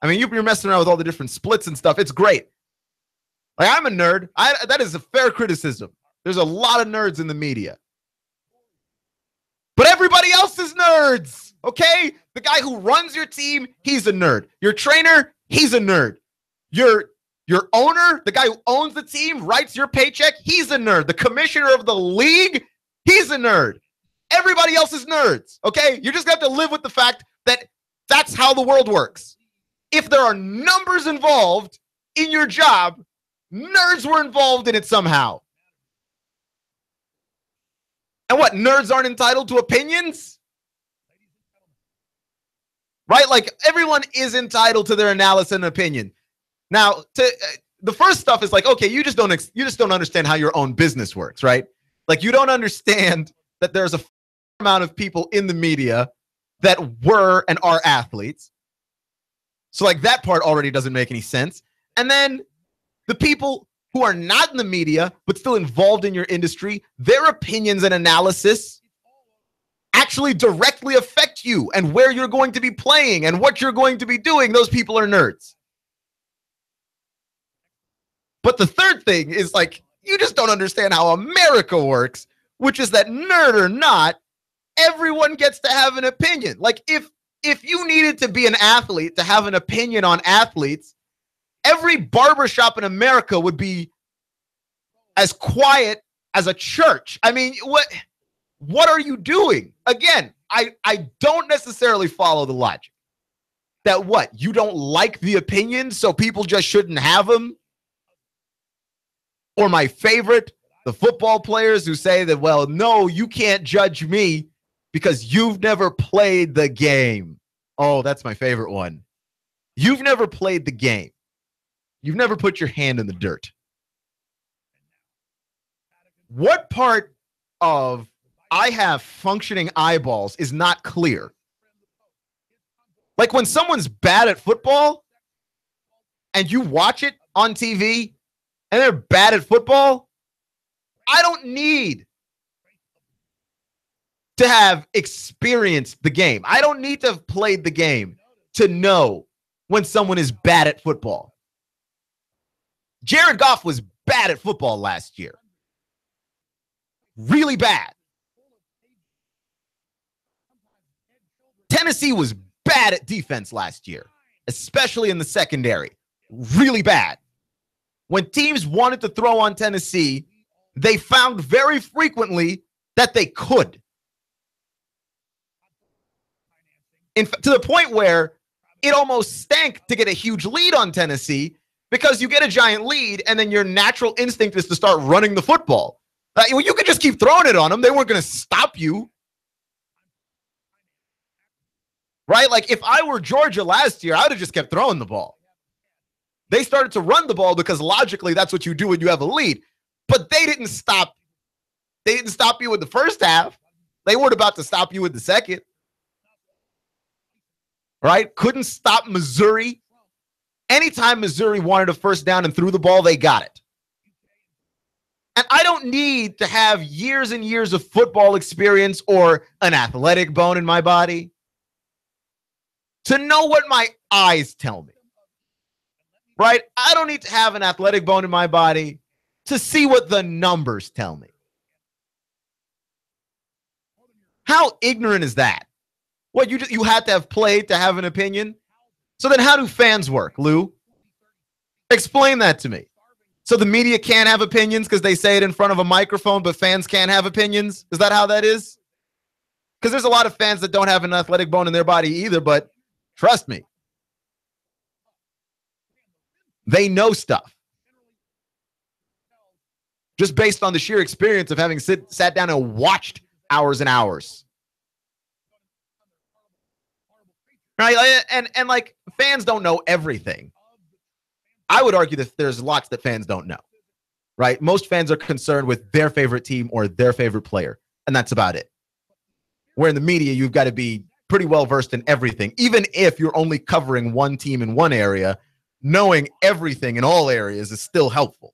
I mean, you're messing around with all the different splits and stuff. It's great. Like, I'm a nerd. That is a fair criticism. There's a lot of nerds in the media. But everybody else is nerds, okay? The guy who runs your team, he's a nerd. Your trainer, he's a nerd. Your owner, the guy who owns the team, writes your paycheck, he's a nerd. The commissioner of the league, he's a nerd. Everybody else is nerds, okay? You're just going to have to live with the fact that that's how the world works. if there are numbers involved in your job, nerds were involved in it somehow. And what, nerds aren't entitled to opinions? Right? Like, everyone is entitled to their analysis and opinion. Now, the first stuff is like, okay, you just don't understand how your own business works, right? Like, you don't understand that there's a amount of people in the media that were and are athletes. So, like, that part already doesn't make any sense. And then the people who are not in the media but still involved in your industry, their opinions and analysis actually directly affect you and where you're going to be playing and what you're going to be doing. Those people are nerds. But the third thing is, like, you just don't understand how America works, which is that, nerd or not, everyone gets to have an opinion. Like, if you needed to be an athlete to have an opinion on athletes, every barbershop in America would be as quiet as a church. I mean, what are you doing? Again, I don't necessarily follow the logic that what, you don't like the opinions, so people just shouldn't have them? Or my favorite, the football players who say that, well, no, you can't judge me because you've never played the game. Oh, that's my favorite one. You've never played the game. You've never put your hand in the dirt. What part of I have functioning eyeballs is not clear? Like, when someone's bad at football and you watch it on TV and they're bad at football, I don't need to have experienced the game. I don't need to have played the game to know when someone is bad at football. Jared Goff was bad at football last year. Really bad. Tennessee was bad at defense last year, especially in the secondary. Really bad. When teams wanted to throw on Tennessee, they found very frequently that they could. To the point where it almost stank to get a huge lead on Tennessee, because you get a giant lead and then your natural instinct is to start running the football. You could just keep throwing it on them. They weren't going to stop you. Right? Like, if I were Georgia last year, I would have just kept throwing the ball. They started to run the ball because logically that's what you do when you have a lead. But they didn't stop. They didn't stop you in the first half. They weren't about to stop you in the second. Right? Couldn't stop Missouri. Anytime Missouri wanted a first down and threw the ball, they got it. And I don't need to have years and years of football experience or an athletic bone in my body to know what my eyes tell me. Right? I don't need to have an athletic bone in my body to see what the numbers tell me. How ignorant is that? What, you had to have played to have an opinion? So then how do fans work, Lou? Explain that to me. So the media can't have opinions because they say it in front of a microphone, but fans can't have opinions? Is that how that is? Because there's a lot of fans that don't have an athletic bone in their body either, but trust me, they know stuff. Just based on the sheer experience of having sat down and watched hours and hours. Right? And like, fans don't know everything. I would argue that there's lots that fans don't know. Right? Most fans are concerned with their favorite team or their favorite player, and that's about it. Where in the media, you've got to be pretty well versed in everything. Even if you're only covering one team in one area, knowing everything in all areas is still helpful.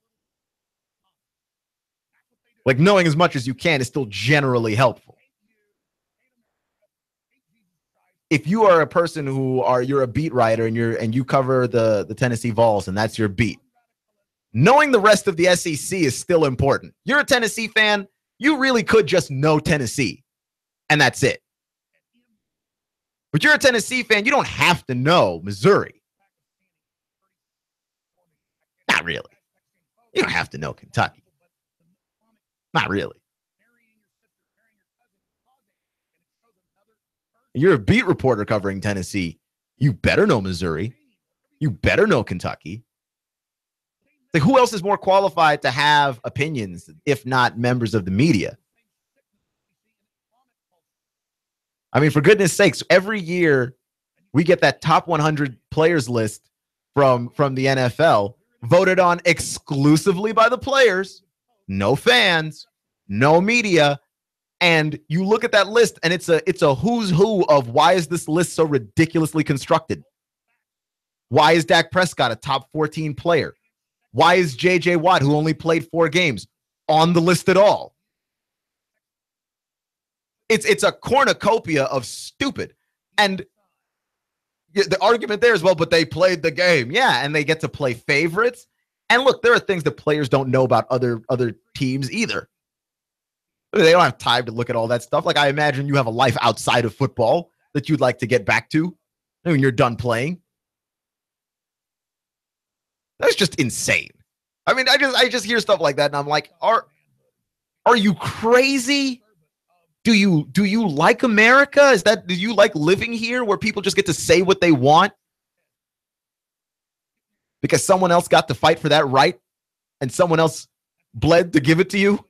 Like, knowing as much as you can is still generally helpful. If you are a person you're a beat writer and you cover the Tennessee Vols and that's your beat, knowing the rest of the SEC is still important. You're a Tennessee fan, you really could just know Tennessee, and that's it. But you're a Tennessee fan, you don't have to know Missouri. Not really. You don't have to know Kentucky. Not really. You're a beat reporter covering Tennessee. You better know Missouri. You better know Kentucky. Like, who else is more qualified to have opinions, if not members of the media? I mean, for goodness sakes, every year we get that top 100 players list from the NFL, voted on exclusively by the players, no fans, no media. And you look at that list, and it's a who's who of why is this list so ridiculously constructed? Why is Dak Prescott a top 14 player? Why is J.J. Watt, who only played 4 games, on the list at all? It's a cornucopia of stupid. And the argument there is, well, but they played the game. Yeah, and they get to play favorites. And look, there are things that players don't know about other teams either. They don't have time to look at all that stuff. Like, I imagine you have a life outside of football that you'd like to get back to when you're done playing. That's just insane. I mean, I just hear stuff like that, and I'm like, are you crazy? Do you like America? Do you like living here where people just get to say what they want because someone else got to fight for that right and someone else bled to give it to you?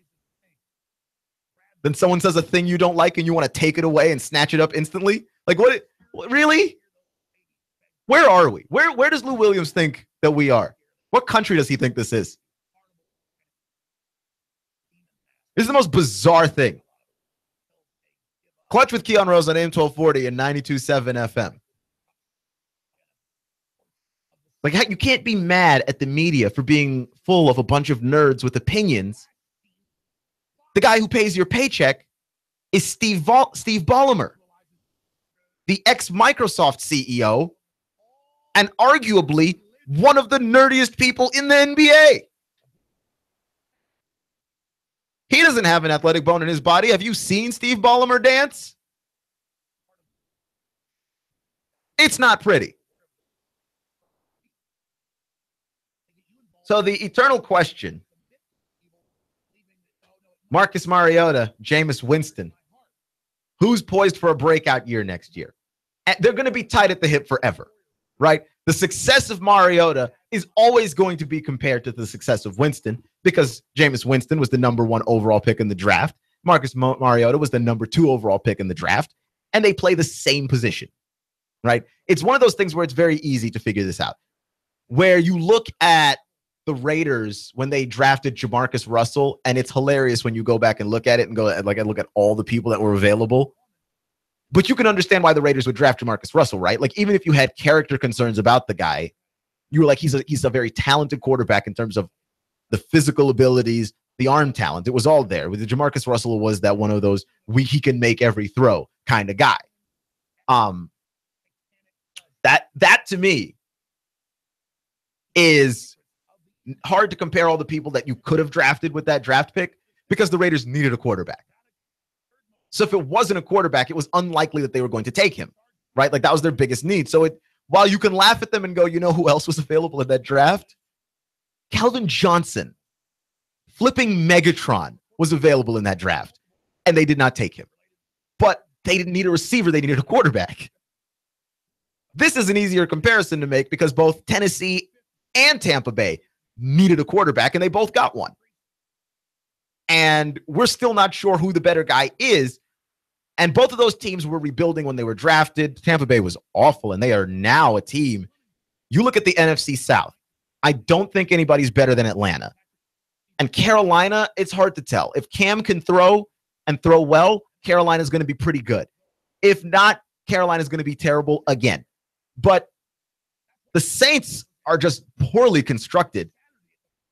Then someone says a thing you don't like and you want to take it away and snatch it up instantly? Like, what really? Where are we? Where does Lou Williams think that we are? What country does he think this is? This is the most bizarre thing. Clutch with Keon Rose on AM 1240 and 92.7 FM. Like, you can't be mad at the media for being full of a bunch of nerds with opinions. The guy who pays your paycheck is Steve Ballmer, the ex-Microsoft CEO, and arguably one of the nerdiest people in the NBA. He doesn't have an athletic bone in his body. Have you seen Steve Ballmer dance? It's not pretty. So the eternal question, Marcus Mariota, Jameis Winston, who's poised for a breakout year next year? And they're going to be tight at the hip forever, right? The success of Mariota is always going to be compared to the success of Winston because Jameis Winston was the number 1 overall pick in the draft. Marcus Mariota was the number 2 overall pick in the draft, and they play the same position, right? It's one of those things where it's very easy to figure this out. Where you look at the Raiders when they drafted Jamarcus Russell, and it's hilarious when you go back and look at it and look at all the people that were available. But you can understand why the Raiders would draft Jamarcus Russell, right? Like, even if you had character concerns about the guy, you were like, he's a very talented quarterback in terms of the physical abilities, the arm talent. It was all there. With Jamarcus Russell was that one of those he can make every throw kind of guy. That to me is hard to compare all the people that you could have drafted with that draft pick because the Raiders needed a quarterback. So if it wasn't a quarterback, it was unlikely that they were going to take him, right? Like, that was their biggest need. So while you can laugh at them and go, you know who else was available in that draft? Calvin Johnson, flipping Megatron, was available in that draft, and they did not take him. But they didn't need a receiver. They needed a quarterback. This is an easier comparison to make because both Tennessee and Tampa Bay needed a quarterback, and they both got one. And we're still not sure who the better guy is. And both of those teams were rebuilding when they were drafted. Tampa Bay was awful, and they are now a team. You look at the NFC South. I don't think anybody's better than Atlanta. And Carolina, it's hard to tell. If Cam can throw and throw well, Carolina's going to be pretty good. If not, Carolina's going to be terrible again. But the Saints are just poorly constructed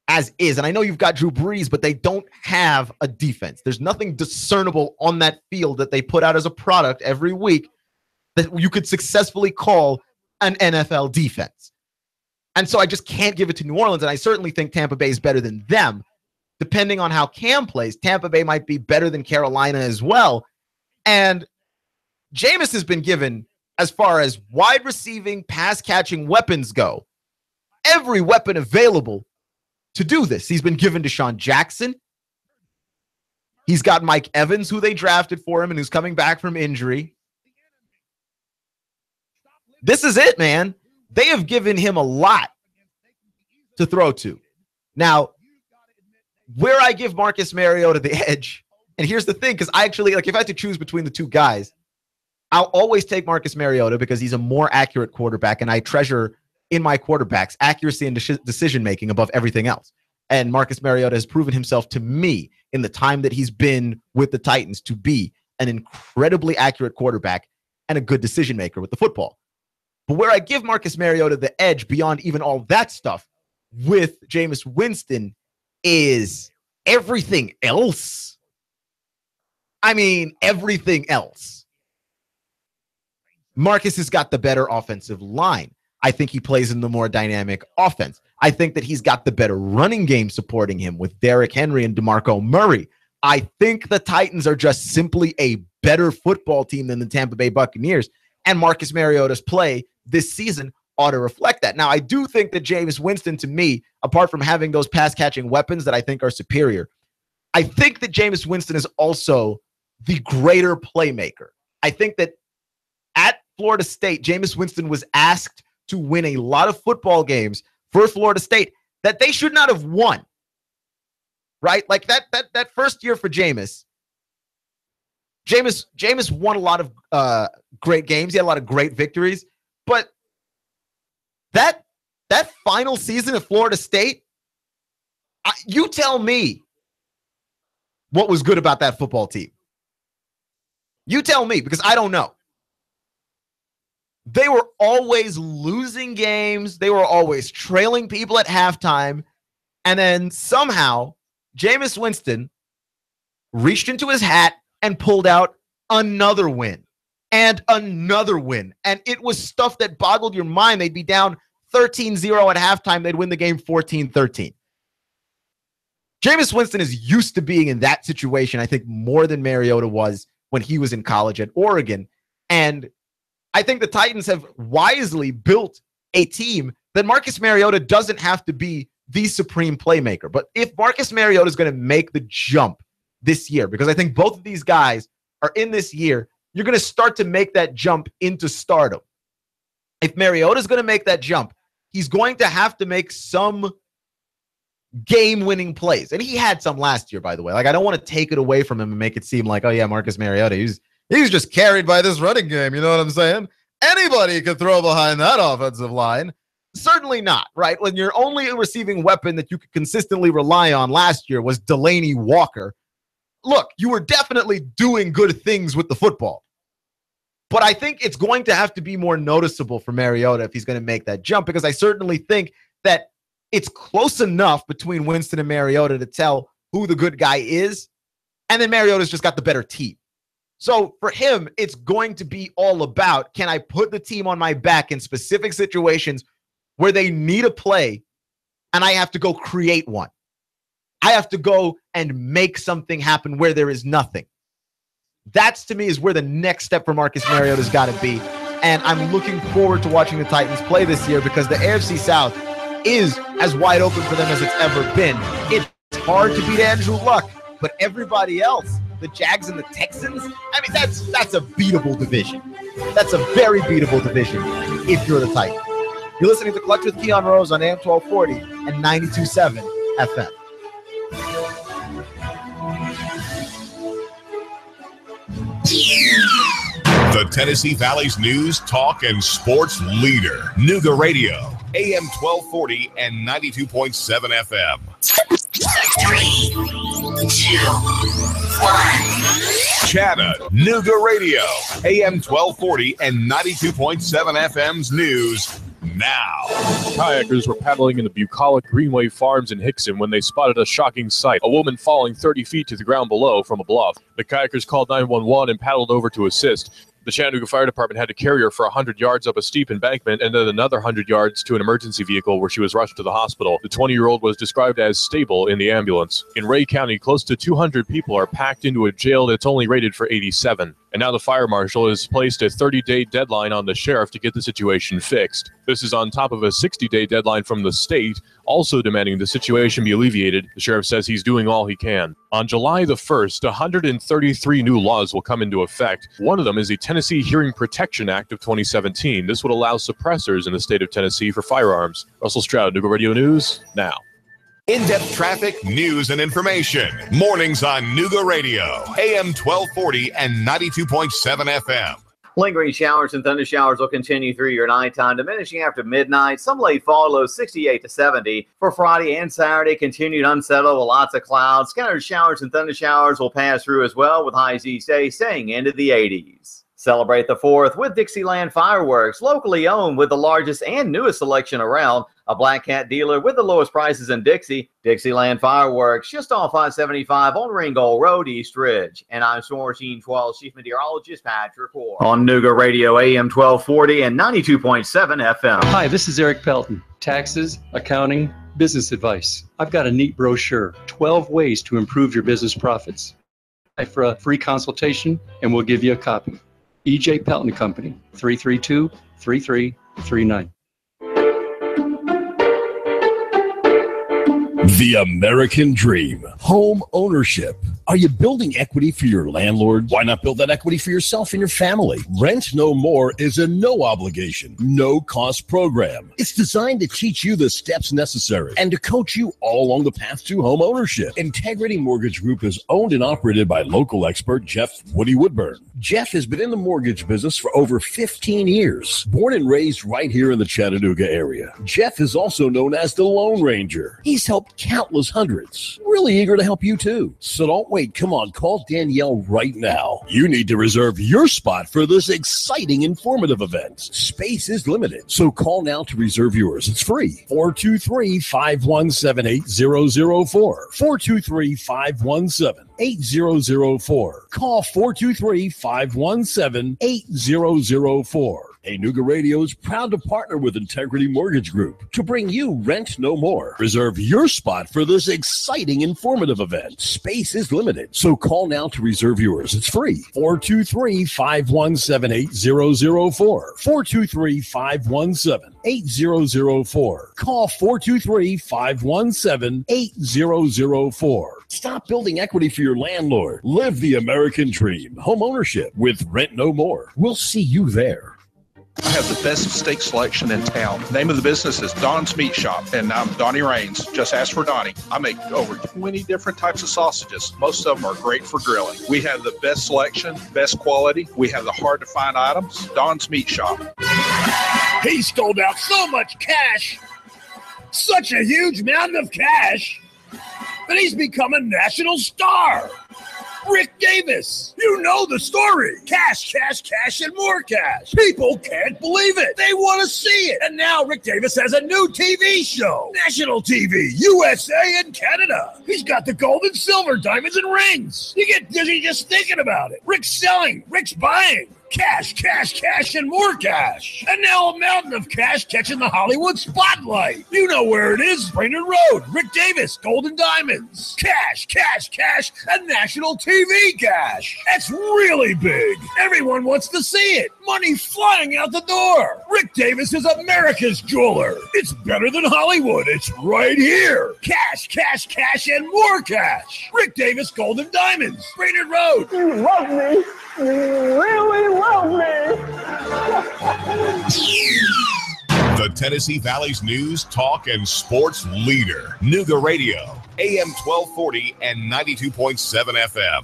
as is. And I know you've got Drew Brees, but they don't have a defense. There's nothing discernible on that field that they put out as a product every week that you could successfully call an NFL defense. And so I just can't give it to New Orleans. And I certainly think Tampa Bay is better than them. Depending on how Cam plays, Tampa Bay might be better than Carolina as well. And Jameis has been given, as far as wide receiving, pass catching weapons go, every weapon available to do this. He's been given Deshaun Jackson. He's got Mike Evans, who they drafted for him and who's coming back from injury. This is it, man. They have given him a lot to throw to. Now, where I give Marcus Mariota the edge, and here's the thing, because I actually, like, if I had to choose between the two guys, I'll always take Marcus Mariota because he's a more accurate quarterback, and I treasure in my quarterbacks accuracy and decision-making above everything else. And Marcus Mariota has proven himself to me in the time that he's been with the Titans to be an incredibly accurate quarterback and a good decision-maker with the football. But where I give Marcus Mariota the edge beyond even all that stuff with Jameis Winston is everything else. I mean, everything else. Marcus has got the better offensive line. I think he plays in the more dynamic offense. I think that he's got the better running game supporting him with Derrick Henry and DeMarco Murray. I think the Titans are just simply a better football team than the Tampa Bay Buccaneers, and Marcus Mariota's play this season ought to reflect that. Now, I do think that Jameis Winston, to me, apart from having those pass-catching weapons that I think are superior, I think that Jameis Winston is also the greater playmaker. I think that at Florida State, Jameis Winston was asked to win a lot of football games for Florida State that they should not have won. Right? Like that first year for Jameis won a lot of great games. He had a lot of great victories. But that final season at Florida State, you tell me what was good about that football team. You tell me, because I don't know. They were always losing games. They were always trailing people at halftime. And then somehow Jameis Winston reached into his hat and pulled out another win and another win. And it was stuff that boggled your mind. They'd be down 13-0 at halftime. They'd win the game 14-13. Jameis Winston is used to being in that situation, I think, more than Mariota was when he was in college at Oregon. And I think the Titans have wisely built a team that Marcus Mariota doesn't have to be the supreme playmaker. But if Marcus Mariota is going to make the jump this year, because I think both of these guys are in this year, you're going to start to make that jump into stardom. If Mariota is going to make that jump, he's going to have to make some game-winning plays. And he had some last year, by the way. Like, I don't want to take it away from him and make it seem like, oh yeah, Marcus Mariota, he's just carried by this running game. You know what I'm saying? Anybody could throw behind that offensive line. Certainly not, right? When your only receiving weapon that you could consistently rely on last year was Delaney Walker. Look, you were definitely doing good things with the football. But I think it's going to have to be more noticeable for Mariota if he's going to make that jump, because I certainly think that it's close enough between Winston and Mariota to tell who the good guy is, and then Mariota's just got the better team. So for him, it's going to be all about, can I put the team on my back in specific situations where they need a play and I have to go create one. I have to go and make something happen where there is nothing. That's, to me, is where the next step for Marcus Mariota's got to be. And I'm looking forward to watching the Titans play this year, because the AFC South is as wide open for them as it's ever been. It's hard to beat Andrew Luck, but everybody else, the Jags and the Texans, I mean, that's a beatable division. That's a very beatable division if you're the Titans. You're listening to Clutch with Keon Rose on AM 1240 and 92.7 FM. The Tennessee Valley's news, talk, and sports leader. Nooga Radio, AM 1240 and 92.7 FM. 3, 2, 1. Chattanooga Radio, AM 1240 and 92.7 FM's news now. Kayakers were paddling in the bucolic Greenway Farms in Hickson when they spotted a shocking sight, a woman falling 30 feet to the ground below from a bluff. The kayakers called 911 and paddled over to assist. The Chattanooga Fire Department had to carry her for 100 yards up a steep embankment and then another 100 yards to an emergency vehicle where she was rushed to the hospital. The 20-year-old was described as stable in the ambulance. In Ray County, close to 200 people are packed into a jail that's only rated for 87. And now the fire marshal has placed a 30-day deadline on the sheriff to get the situation fixed. This is on top of a 60-day deadline from the state, also demanding the situation be alleviated. The sheriff says he's doing all he can. On July the 1st, 133 new laws will come into effect. One of them is the Tennessee Hearing Protection Act of 2017. This would allow suppressors in the state of Tennessee for firearms. Russell Stroud, Nooga Radio News, now. In-depth traffic, news, and information. Mornings on Nooga Radio, AM 1240 and 92.7 FM. Lingering showers and thunder showers will continue through your nighttime, diminishing after midnight. Some late fall, low 68 to 70. For Friday and Saturday, continued unsettled with lots of clouds. Scattered showers and thunder showers will pass through as well, with highs each day staying into the 80s. Celebrate the 4th with Dixieland Fireworks, locally owned with the largest and newest selection around. A Black Cat dealer with the lowest prices in Dixie. Dixieland Fireworks, just off 575 on Ringgold Road, East Ridge. And I'm Storm Team 12 Chief Meteorologist Patrick Ward. On Nooga Radio, AM 1240 and 92.7 FM. Hi, this is Eric Pelton. Taxes, accounting, business advice. I've got a neat brochure, 12 ways to improve your business profits. Apply for a free consultation, and we'll give you a copy. E.J. Pelton Company, 332-3339. The American dream, home ownership. Are you building equity for your landlord? Why not build that equity for yourself and your family? Rent No More is a no obligation, no cost program. It's designed to teach you the steps necessary and to coach you all along the path to home ownership. Integrity Mortgage Group is owned and operated by local expert Jeff Woody Woodburn. Jeff has been in the mortgage business for over 15 years. Born and raised right here in the Chattanooga area, Jeff is also known as the Lone Ranger. He's helped countless hundreds. Really eager to help you too. So don't wait. Come on, call Danielle right now. You need to reserve your spot for this exciting, informative event. Space is limited, so call now to reserve yours. It's free. 423-517-8004. 423-517-8004. Call 423-517-8004. Hey, Nooga Radio is proud to partner with Integrity Mortgage Group to bring you Rent No More. Reserve your spot for this exciting, informative event. Space is limited, so call now to reserve yours. It's free. 423-517-8004. 423-517-8004. Call 423-517-8004. Stop building equity for your landlord. Live the American dream. Home ownership with Rent No More. We'll see you there. I have the best steak selection in town. Name of the business is Don's Meat Shop, and I'm Donnie Raines. Just ask for Donnie. I make over 20 different types of sausages. Most of them are great for grilling. We have the best selection, best quality. We have the hard-to-find items. Don's Meat Shop. He stole out so much cash, such a huge mountain of cash, that he's become a national star. Rick Davis. You know the story. Cash, cash, cash, and more cash. People can't believe it. They want to see it. And now Rick Davis has a new TV show. National TV, USA and Canada. He's got the gold and silver, diamonds and rings. You get dizzy just thinking about it. Rick's selling. Rick's buying. Cash, cash, cash, and more cash. And now a mountain of cash catching the Hollywood spotlight. You know where it is. Brainerd Road. Rick Davis, Gold and Diamonds. Cash, cash, cash, and national TV cash. That's really big. Everyone wants to see it. Money flying out the door. Rick Davis is America's jeweler. It's better than Hollywood. It's right here. Cash, cash, cash, and more cash. Rick Davis, Gold and Diamonds. Brainerd Road. You love me. You really love me. The Tennessee Valley's news, talk, and sports leader. Nooga Radio, AM 1240 and 92.7 FM.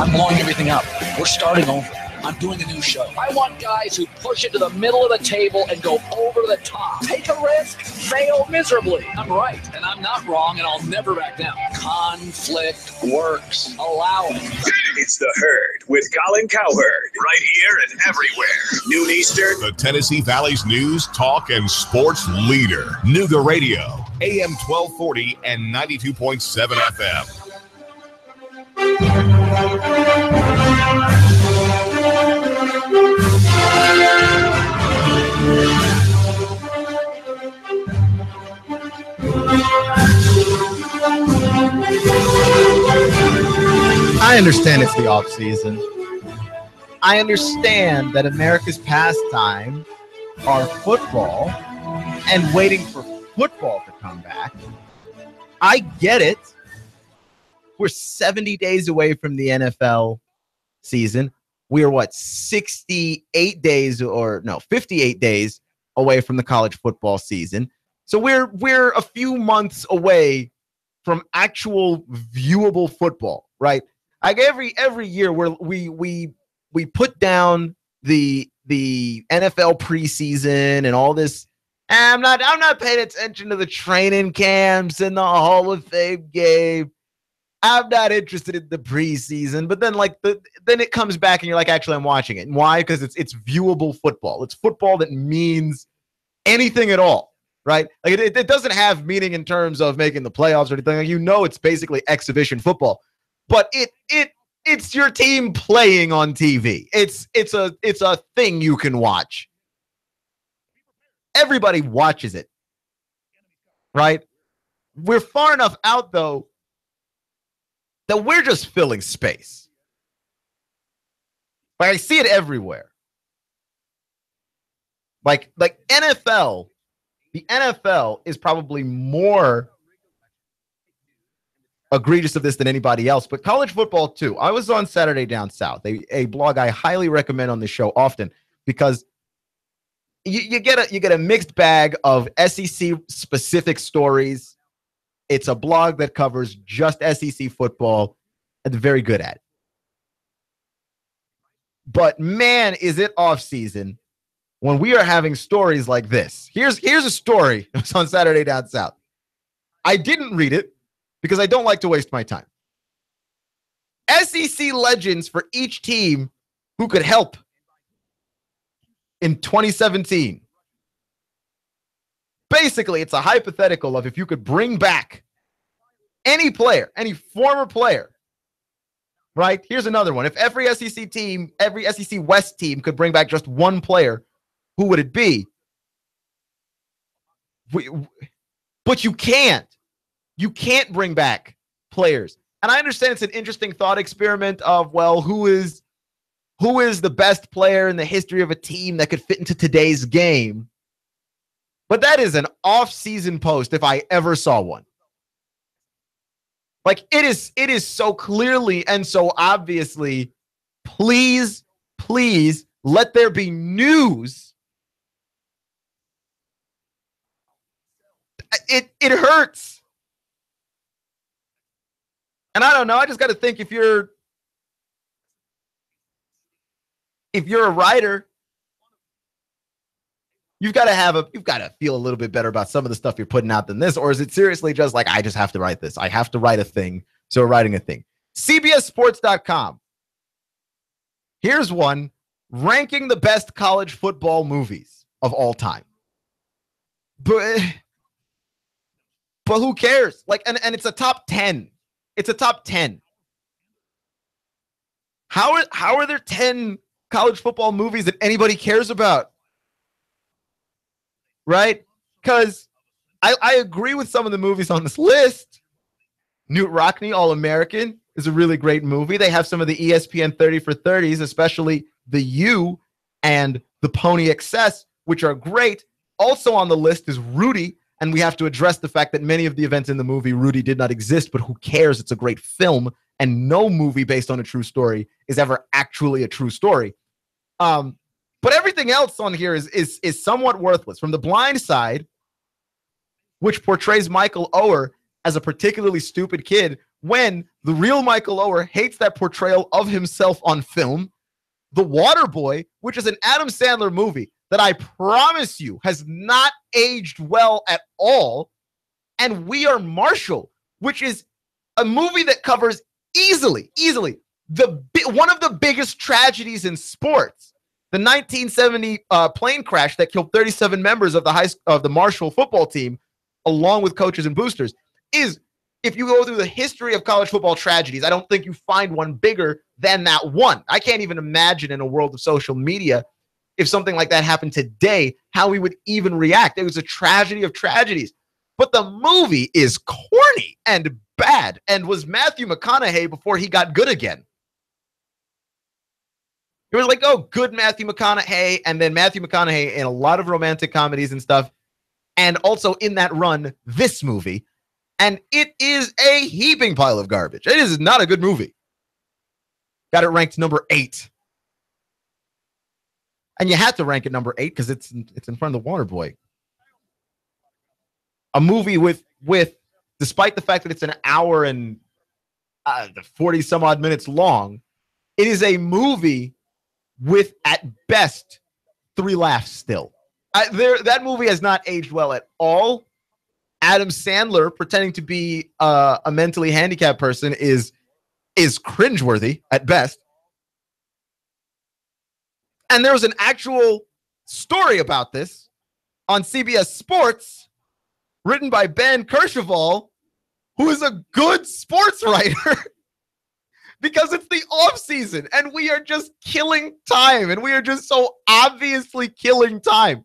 I'm blowing everything up. We're starting over. I'm doing a new show. I want guys who push it to the middle of the table and go over the top. Take a risk, fail miserably. I'm right, and I'm not wrong, and I'll never back down. Conflict works. Allow it. It's The Herd with Colin Cowherd. Right here and everywhere. Noon Eastern. The Tennessee Valley's news, talk, and sports leader. Nooga Radio, AM 1240 and 92.7 FM. I understand it's the off season, I understand that America's pastime are football and waiting for football to come back. I get it. We're 70 days away from the NFL season. We are 58 days 58 days away from the college football season. So we're a few months away from actual viewable football, right? Like every year we put down the NFL preseason and all this. I'm not paying attention to the training camps and the Hall of Fame game. I'm not interested in the preseason. But then then it comes back and you're like, actually, I'm watching it. And why? Because it's viewable football. It's football that means anything at all, right? Like it doesn't have meaning in terms of making the playoffs or anything. Like, it's basically exhibition football. But it's your team playing on TV. It's a thing you can watch. Everybody watches it, right? We're far enough out, though, that we're just filling space. Like, I see it everywhere. Like NFL, the NFL is probably more egregious of this than anybody else, but college football too. I was on Saturday Down South, a blog I highly recommend on the show often, because you get a mixed bag of SEC specific stories. It's a blog that covers just SEC football and they're very good at it. But man, is it off season when we are having stories like this. Here's a story. It was on Saturday Down South. I didn't read it because I don't like to waste my time. SEC legends for each team who could help in 2017. Basically, it's a hypothetical of if you could bring back any player, any former player, right? Here's another one. If every SEC team, every SEC West team could bring back just one player, who would it be? But you can't. You can't bring back players. And I understand it's an interesting thought experiment of, well, who is the best player in the history of a team that could fit into today's game? But that is an off-season post if I ever saw one. Like, it is so clearly and so obviously, please let there be news. It hurts. And I don't know, I just got to think if you're a writer, you've got to feel a little bit better about some of the stuff you're putting out than this. Or is it seriously just like, I just have to write this. I have to write a thing. So we're writing a thing. CBSSports.com. Here's one ranking the best college football movies of all time. But who cares? Like, and it's a top 10. It's a top 10. How are there 10 college football movies that anybody cares about? Right? Because I agree with some of the movies on this list. Newt Rockney, All-American, is a really great movie. They have some of the ESPN 30 for 30s, especially The U and The Pony Excess, which are great. Also on the list is Rudy, and we have to address the fact that many of the events in the movie Rudy did not exist, but who cares? It's a great film, and no movie based on a true story is ever actually a true story. But everything else on here is somewhat worthless. From The Blind Side, which portrays Michael Oher as a particularly stupid kid, when the real Michael Oher hates that portrayal of himself on film. The Waterboy, which is an Adam Sandler movie that I promise you has not aged well at all. And We Are Marshall, which is a movie that covers easily one of the biggest tragedies in sports. The 1970 plane crash that killed 37 members of the Marshall football team, along with coaches and boosters, is, if you go through the history of college football tragedies, I don't think you find one bigger than that one. I can't even imagine in a world of social media, if something like that happened today, how we would even react. It was a tragedy of tragedies. But the movie is corny and bad and was Matthew McConaughey before he got good again. It was like, oh, good Matthew McConaughey, and then Matthew McConaughey in a lot of romantic comedies and stuff, and also in that run, this movie, and it is a heaping pile of garbage. It is not a good movie. Got it ranked number 8. And you had to rank it number 8 because it's in front of The Waterboy. A movie with despite the fact that it's an hour and 40 some odd minutes long, it is a movie with at best 3 laughs still. That movie has not aged well at all. Adam Sandler pretending to be a mentally handicapped person is cringeworthy at best. And there was an actual story about this on CBS Sports written by Ben Kercheval, who is a good sports writer, because it's the off season and we are just killing time, and we are just so obviously killing time.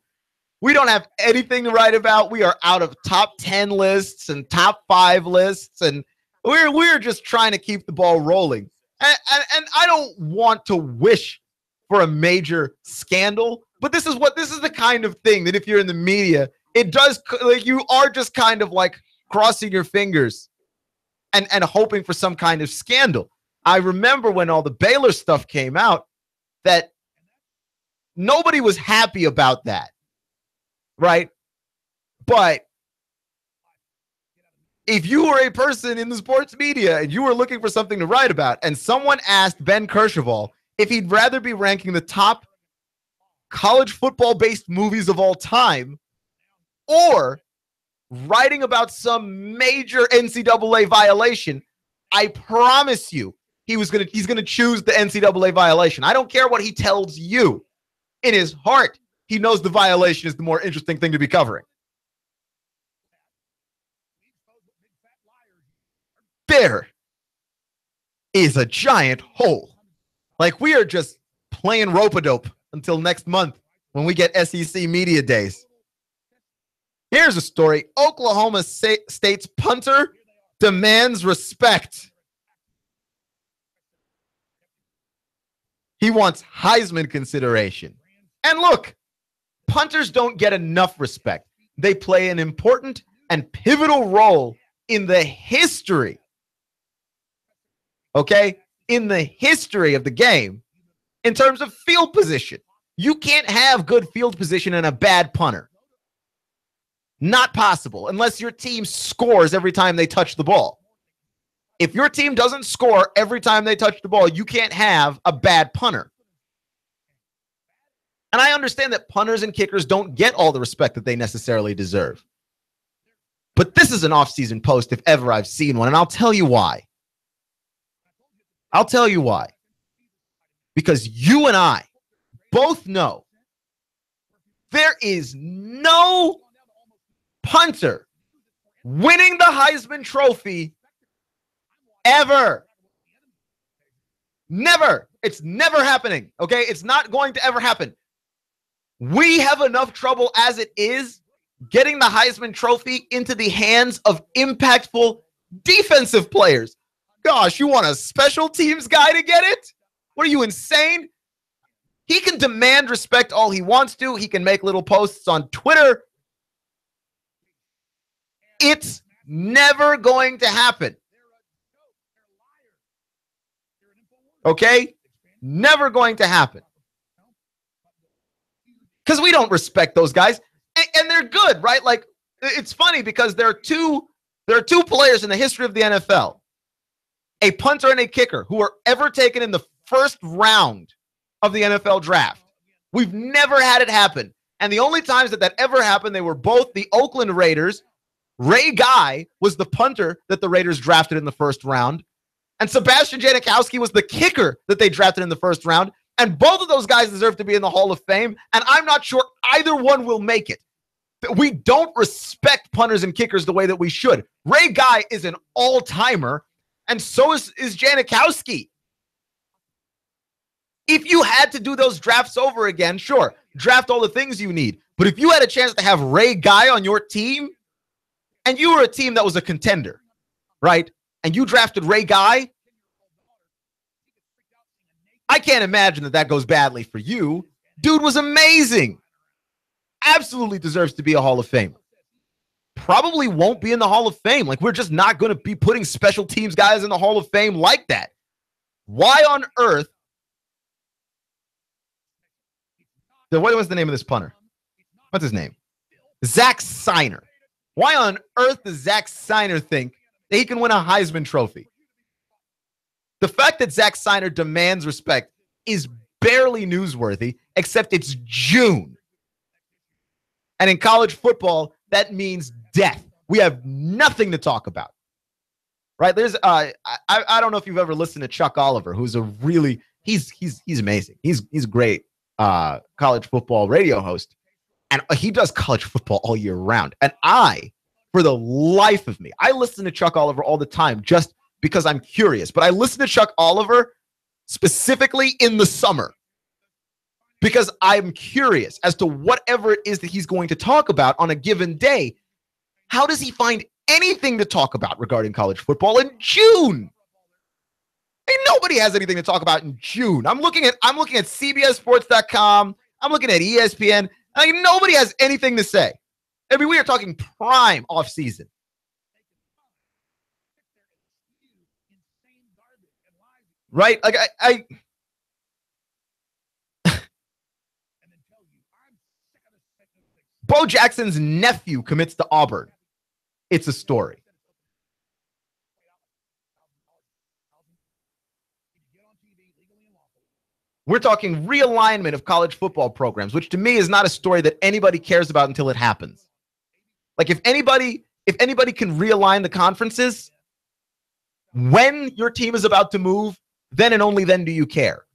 We don't have anything to write about. We are out of top 10 lists and top 5 lists, and we're just trying to keep the ball rolling. And I don't want to wish for a major scandal, but this is the kind of thing that if you're in the media, it does, like, you are just kind of like crossing your fingers and hoping for some kind of scandal. I remember when all the Baylor stuff came out that nobody was happy about that, right? But if you were a person in the sports media and you were looking for something to write about, and someone asked Ben Kercheval if he'd rather be ranking the top college football-based movies of all time or writing about some major NCAA violation, I promise you he's going to choose the NCAA violation. I don't care what he tells you. In his heart, he knows the violation is the more interesting thing to be covering. There is a giant hole. Like, we are just playing rope-a-dope until next month when we get SEC Media Days. Here's a story. Oklahoma State's punter demands respect. He wants Heisman consideration. And look, punters don't get enough respect. They play an important and pivotal role in the history, okay, in the history of the game in terms of field position. You can't have good field position and a bad punter. Not possible unless your team scores every time they touch the ball. If your team doesn't score every time they touch the ball, you can't have a bad punter. And I understand that punters and kickers don't get all the respect that they necessarily deserve. But this is an off-season post if ever I've seen one, and I'll tell you why. I'll tell you why. Because you and I both know there is no punter winning the Heisman Trophy ever. Never. It's never happening. Okay? It's not going to ever happen. We have enough trouble as it is getting the Heisman Trophy into the hands of impactful defensive players. Gosh, you want a special teams guy to get it? What are you, insane? He can demand respect all he wants to. He can make little posts on Twitter. It's never going to happen. Okay? Never going to happen. Because we don't respect those guys. And they're good, right? Like, it's funny because there are two players in the history of the NFL, a punter and a kicker, who were ever taken in the first round of the NFL draft. We've never had it happen. And the only times that ever happened, they were both the Oakland Raiders. Ray Guy was the punter that the Raiders drafted in the first round. And Sebastian Janikowski was the kicker that they drafted in the first round. And both of those guys deserve to be in the Hall of Fame. And I'm not sure either one will make it. We don't respect punters and kickers the way that we should. Ray Guy is an all-timer, and so is Janikowski. If you had to do those drafts over again, sure, draft all the things you need. But if you had a chance to have Ray Guy on your team, and you were a team that was a contender, right, and you drafted Ray Guy, I can't imagine that goes badly for you. Dude was amazing. Absolutely deserves to be a Hall of Famer. Probably won't be in the Hall of Fame. Like, we're just not going to be putting special teams guys in the Hall of Fame like that. Why on earth? What was the name of this punter? What's his name? Zach Seiner. Why on earth does Zach Seiner think that he can win a Heisman Trophy? The fact that Zach Seiner demands respect is barely newsworthy, except it's June. And in college football, that means death. We have nothing to talk about. Right? There's I don't know if you've ever listened to Chuck Oliver, who's a really he's amazing. He's a great college football radio host. And he does college football all year round. And for the life of me, I listen to Chuck Oliver all the time just because I'm curious. But I listen to Chuck Oliver specifically in the summer because I'm curious as to whatever it is that he's going to talk about on a given day. How does he find anything to talk about regarding college football in June? Ain't nobody has anything to talk about in June. I'm looking at CBSSports.com. I'm looking at ESPN. Like, nobody has anything to say. I mean, we are talking prime off season. Right? Like Bo Jackson's nephew commits to Auburn. It's a story. We're talking realignment of college football programs, which to me is not a story that anybody cares about until it happens. Like if anybody can realign the conferences, when your team is about to move, then and only then do you care.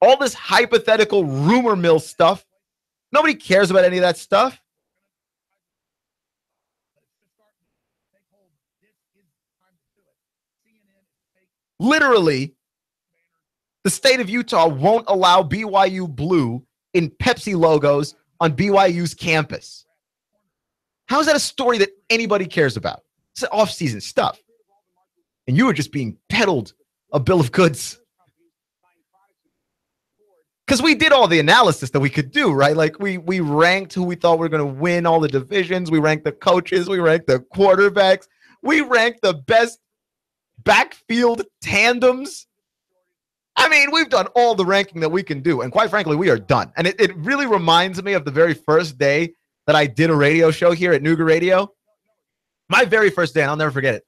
All this hypothetical rumor mill stuff, nobody cares about any of that stuff. Literally, the state of Utah won't allow BYU blue in Pepsi logos on BYU's campus. How is that a story that anybody cares about? It's off-season stuff. And you were just being peddled a bill of goods. Because we did all the analysis that we could do, right? Like we ranked who we thought were going to win all the divisions. We ranked the coaches. We ranked the quarterbacks. We ranked the best backfield tandems. I mean, we've done all the ranking that we can do. And quite frankly, we are done. And it really reminds me of the very first day that I did a radio show here at Nooga Radio. My very first day, and I'll never forget it.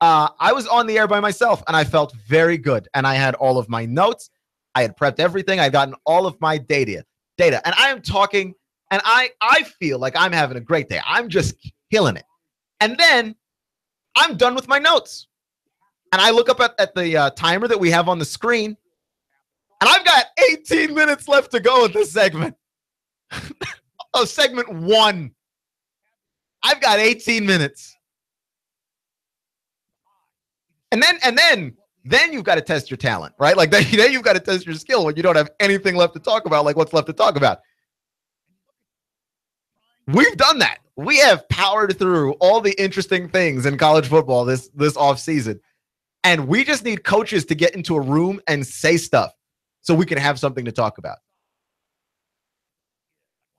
I was on the air by myself, and I felt very good. And I had all of my notes. I had prepped everything. I'd gotten all of my data. And I am talking, and I feel like I'm having a great day. I'm just killing it. And then I'm done with my notes. And I look up at the timer that we have on the screen, and I've got 18 minutes left to go with this segment. Oh, segment 1. I've got 18 minutes. And then you've got to test your talent, right? Like then you've got to test your skill when you don't have anything left to talk about, like what's left to talk about. We've done that. We have powered through all the interesting things in college football this off season. And we just need coaches to get into a room and say stuff so we can have something to talk about.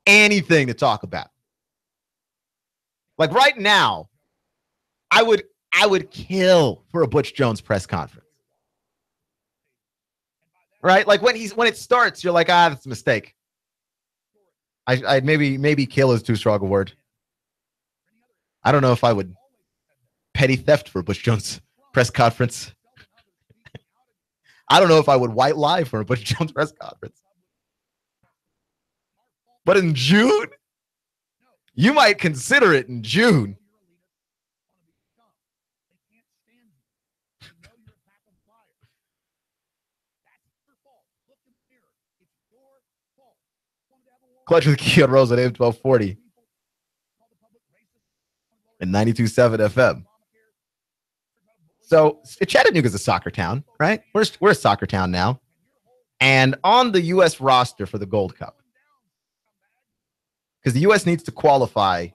Anything to talk about. Like right now, I would kill for a Butch Jones press conference. Right? Like when it starts, you're like, that's a mistake. I maybe kill is too strong a word. I don't know if I would petty theft for a Butch Jones press conference. I don't know if I would white lie for a Butch Jones press conference. But in June, you might consider it in June. Clutch with Keon Rose at AM 1240 and 92.7 FM. So Chattanooga is a soccer town, right? We're a soccer town now. And on the U.S. roster for the Gold Cup, because the U.S. needs to qualify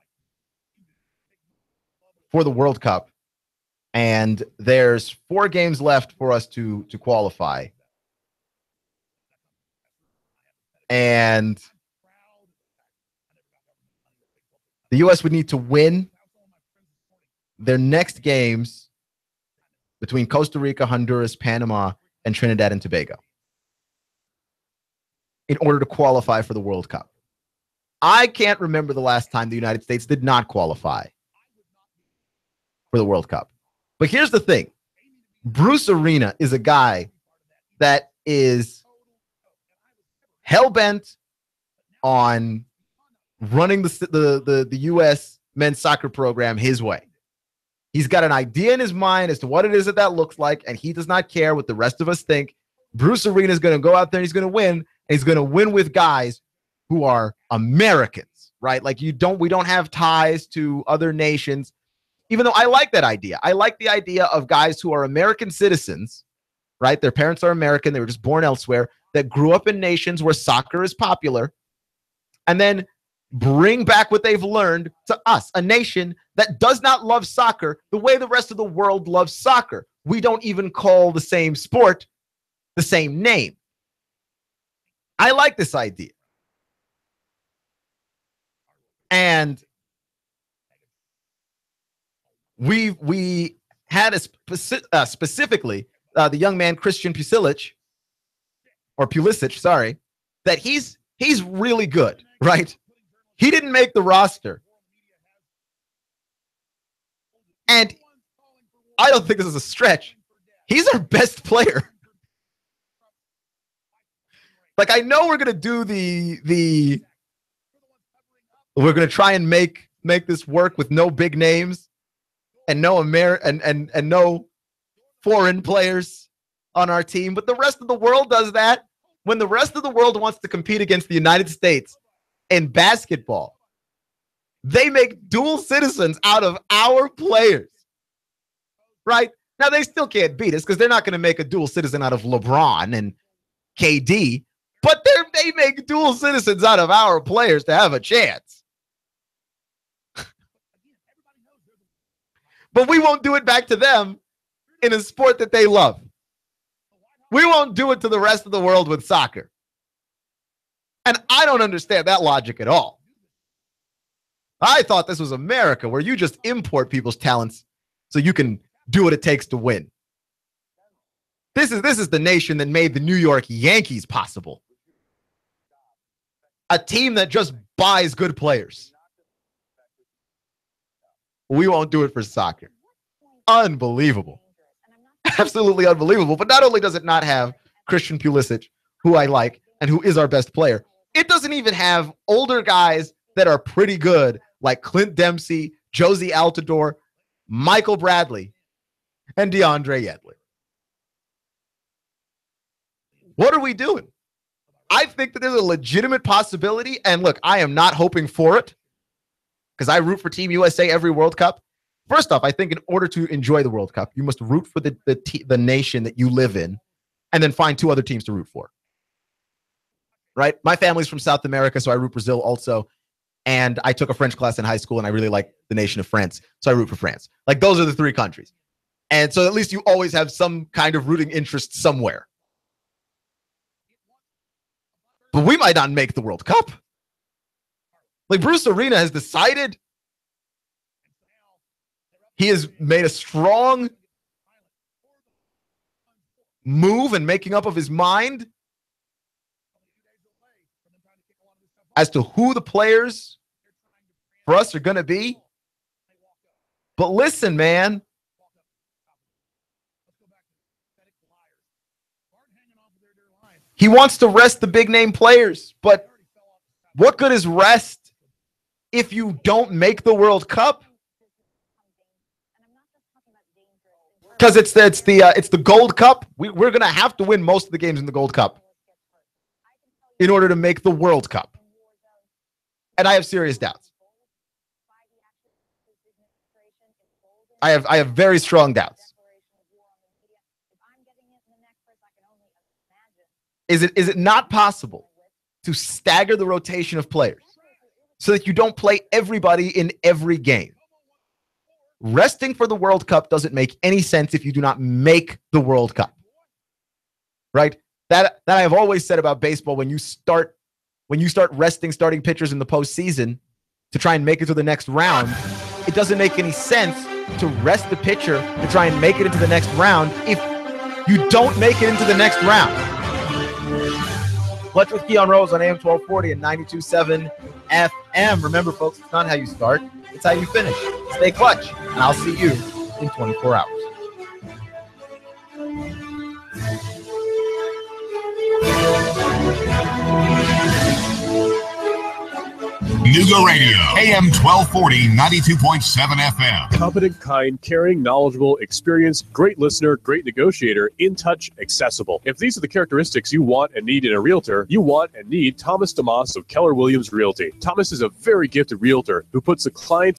for the World Cup, and there's 4 games left for us to qualify. And the U.S. would need to win their next games between Costa Rica, Honduras, Panama, and Trinidad and Tobago in order to qualify for the World Cup. I can't remember the last time the United States did not qualify for the World Cup. But here's the thing. Bruce Arena is a guy that is hell-bent on running the U.S. men's soccer program his way. He's got an idea in his mind as to what it is that looks like, and he does not care what the rest of us think. Bruce Arena is going to go out there and he's going to win, and he's going to win with guys who are Americans, right? Like we don't have ties to other nations, even though I like that idea. I like the idea of guys who are American citizens, right? Their parents are American. They were just born elsewhere, that grew up in nations where soccer is popular, and then bring back what they've learned to us, a nation that does not love soccer the way the rest of the world loves soccer. We don't even call the same sport the same name. I like this idea. And we had specifically the young man Christian Pulisic, that he's really good, right? He didn't make the roster. And I don't think this is a stretch. He's our best player. Like, I know we're going to do we're going to try and make this work with no big names and no and no foreign players on our team, but the rest of the world does that. When the rest of the world wants to compete against the United States in basketball, they make dual citizens out of our players, right? Now, they still can't beat us because they're not going to make a dual citizen out of LeBron and KD, but they make dual citizens out of our players to have a chance. But we won't do it back to them in a sport that they love. We won't do it to the rest of the world with soccer. And I don't understand that logic at all. I thought this was America, where you just import people's talents so you can do what it takes to win. This is the nation that made the New York Yankees possible. A team that just buys good players. We won't do it for soccer. Unbelievable. Absolutely unbelievable. But not only does it not have Christian Pulisic, who I like and who is our best player, it doesn't even have older guys that are pretty good, like Clint Dempsey, Josie Altidore, Michael Bradley, and DeAndre Yedlin. What are we doing? I think that there's a legitimate possibility, and look, I am not hoping for it because I root for Team USA every World Cup. First off, I think in order to enjoy the World Cup, you must root for the nation that you live in and then find two other teams to root for. Right? My family's from South America, so I root Brazil also. And I took a French class in high school, and I really like the nation of France, so I root for France. Like, those are the three countries. And so at least you always have some kind of rooting interest somewhere. But we might not make the World Cup. Like, Bruce Arena has decided. He has made a strong move and making up of his mind as to who the players for us are going to be. But listen, man. He wants to rest the big name players, but what good is rest if you don't make the World Cup? Because it's the Gold Cup. We're going to have to win most of the games in the Gold Cup in order to make the World Cup. And I have serious doubts. I have very strong doubts. Is it not possible to stagger the rotation of players so that you don't play everybody in every game? Resting for the World Cup doesn't make any sense if you do not make the World Cup. Right? That I have always said about baseball. When you start when you start resting starting pitchers in the postseason to try and make it to the next round, it doesn't make any sense to rest the pitcher to try and make it into the next round if you don't make it into the next round. Clutch with Keon Rose on AM 1240 and 92.7 FM. Remember, folks, it's not how you start, it's how you finish. Stay clutch, and I'll see you in 24 hours. Nooga Radio, AM 1240, 92.7 FM. Competent, kind, caring, knowledgeable, experienced, great listener, great negotiator, in touch, accessible. If these are the characteristics you want and need in a realtor, you want and need Thomas DeMoss of Keller Williams Realty. Thomas is a very gifted realtor who puts the client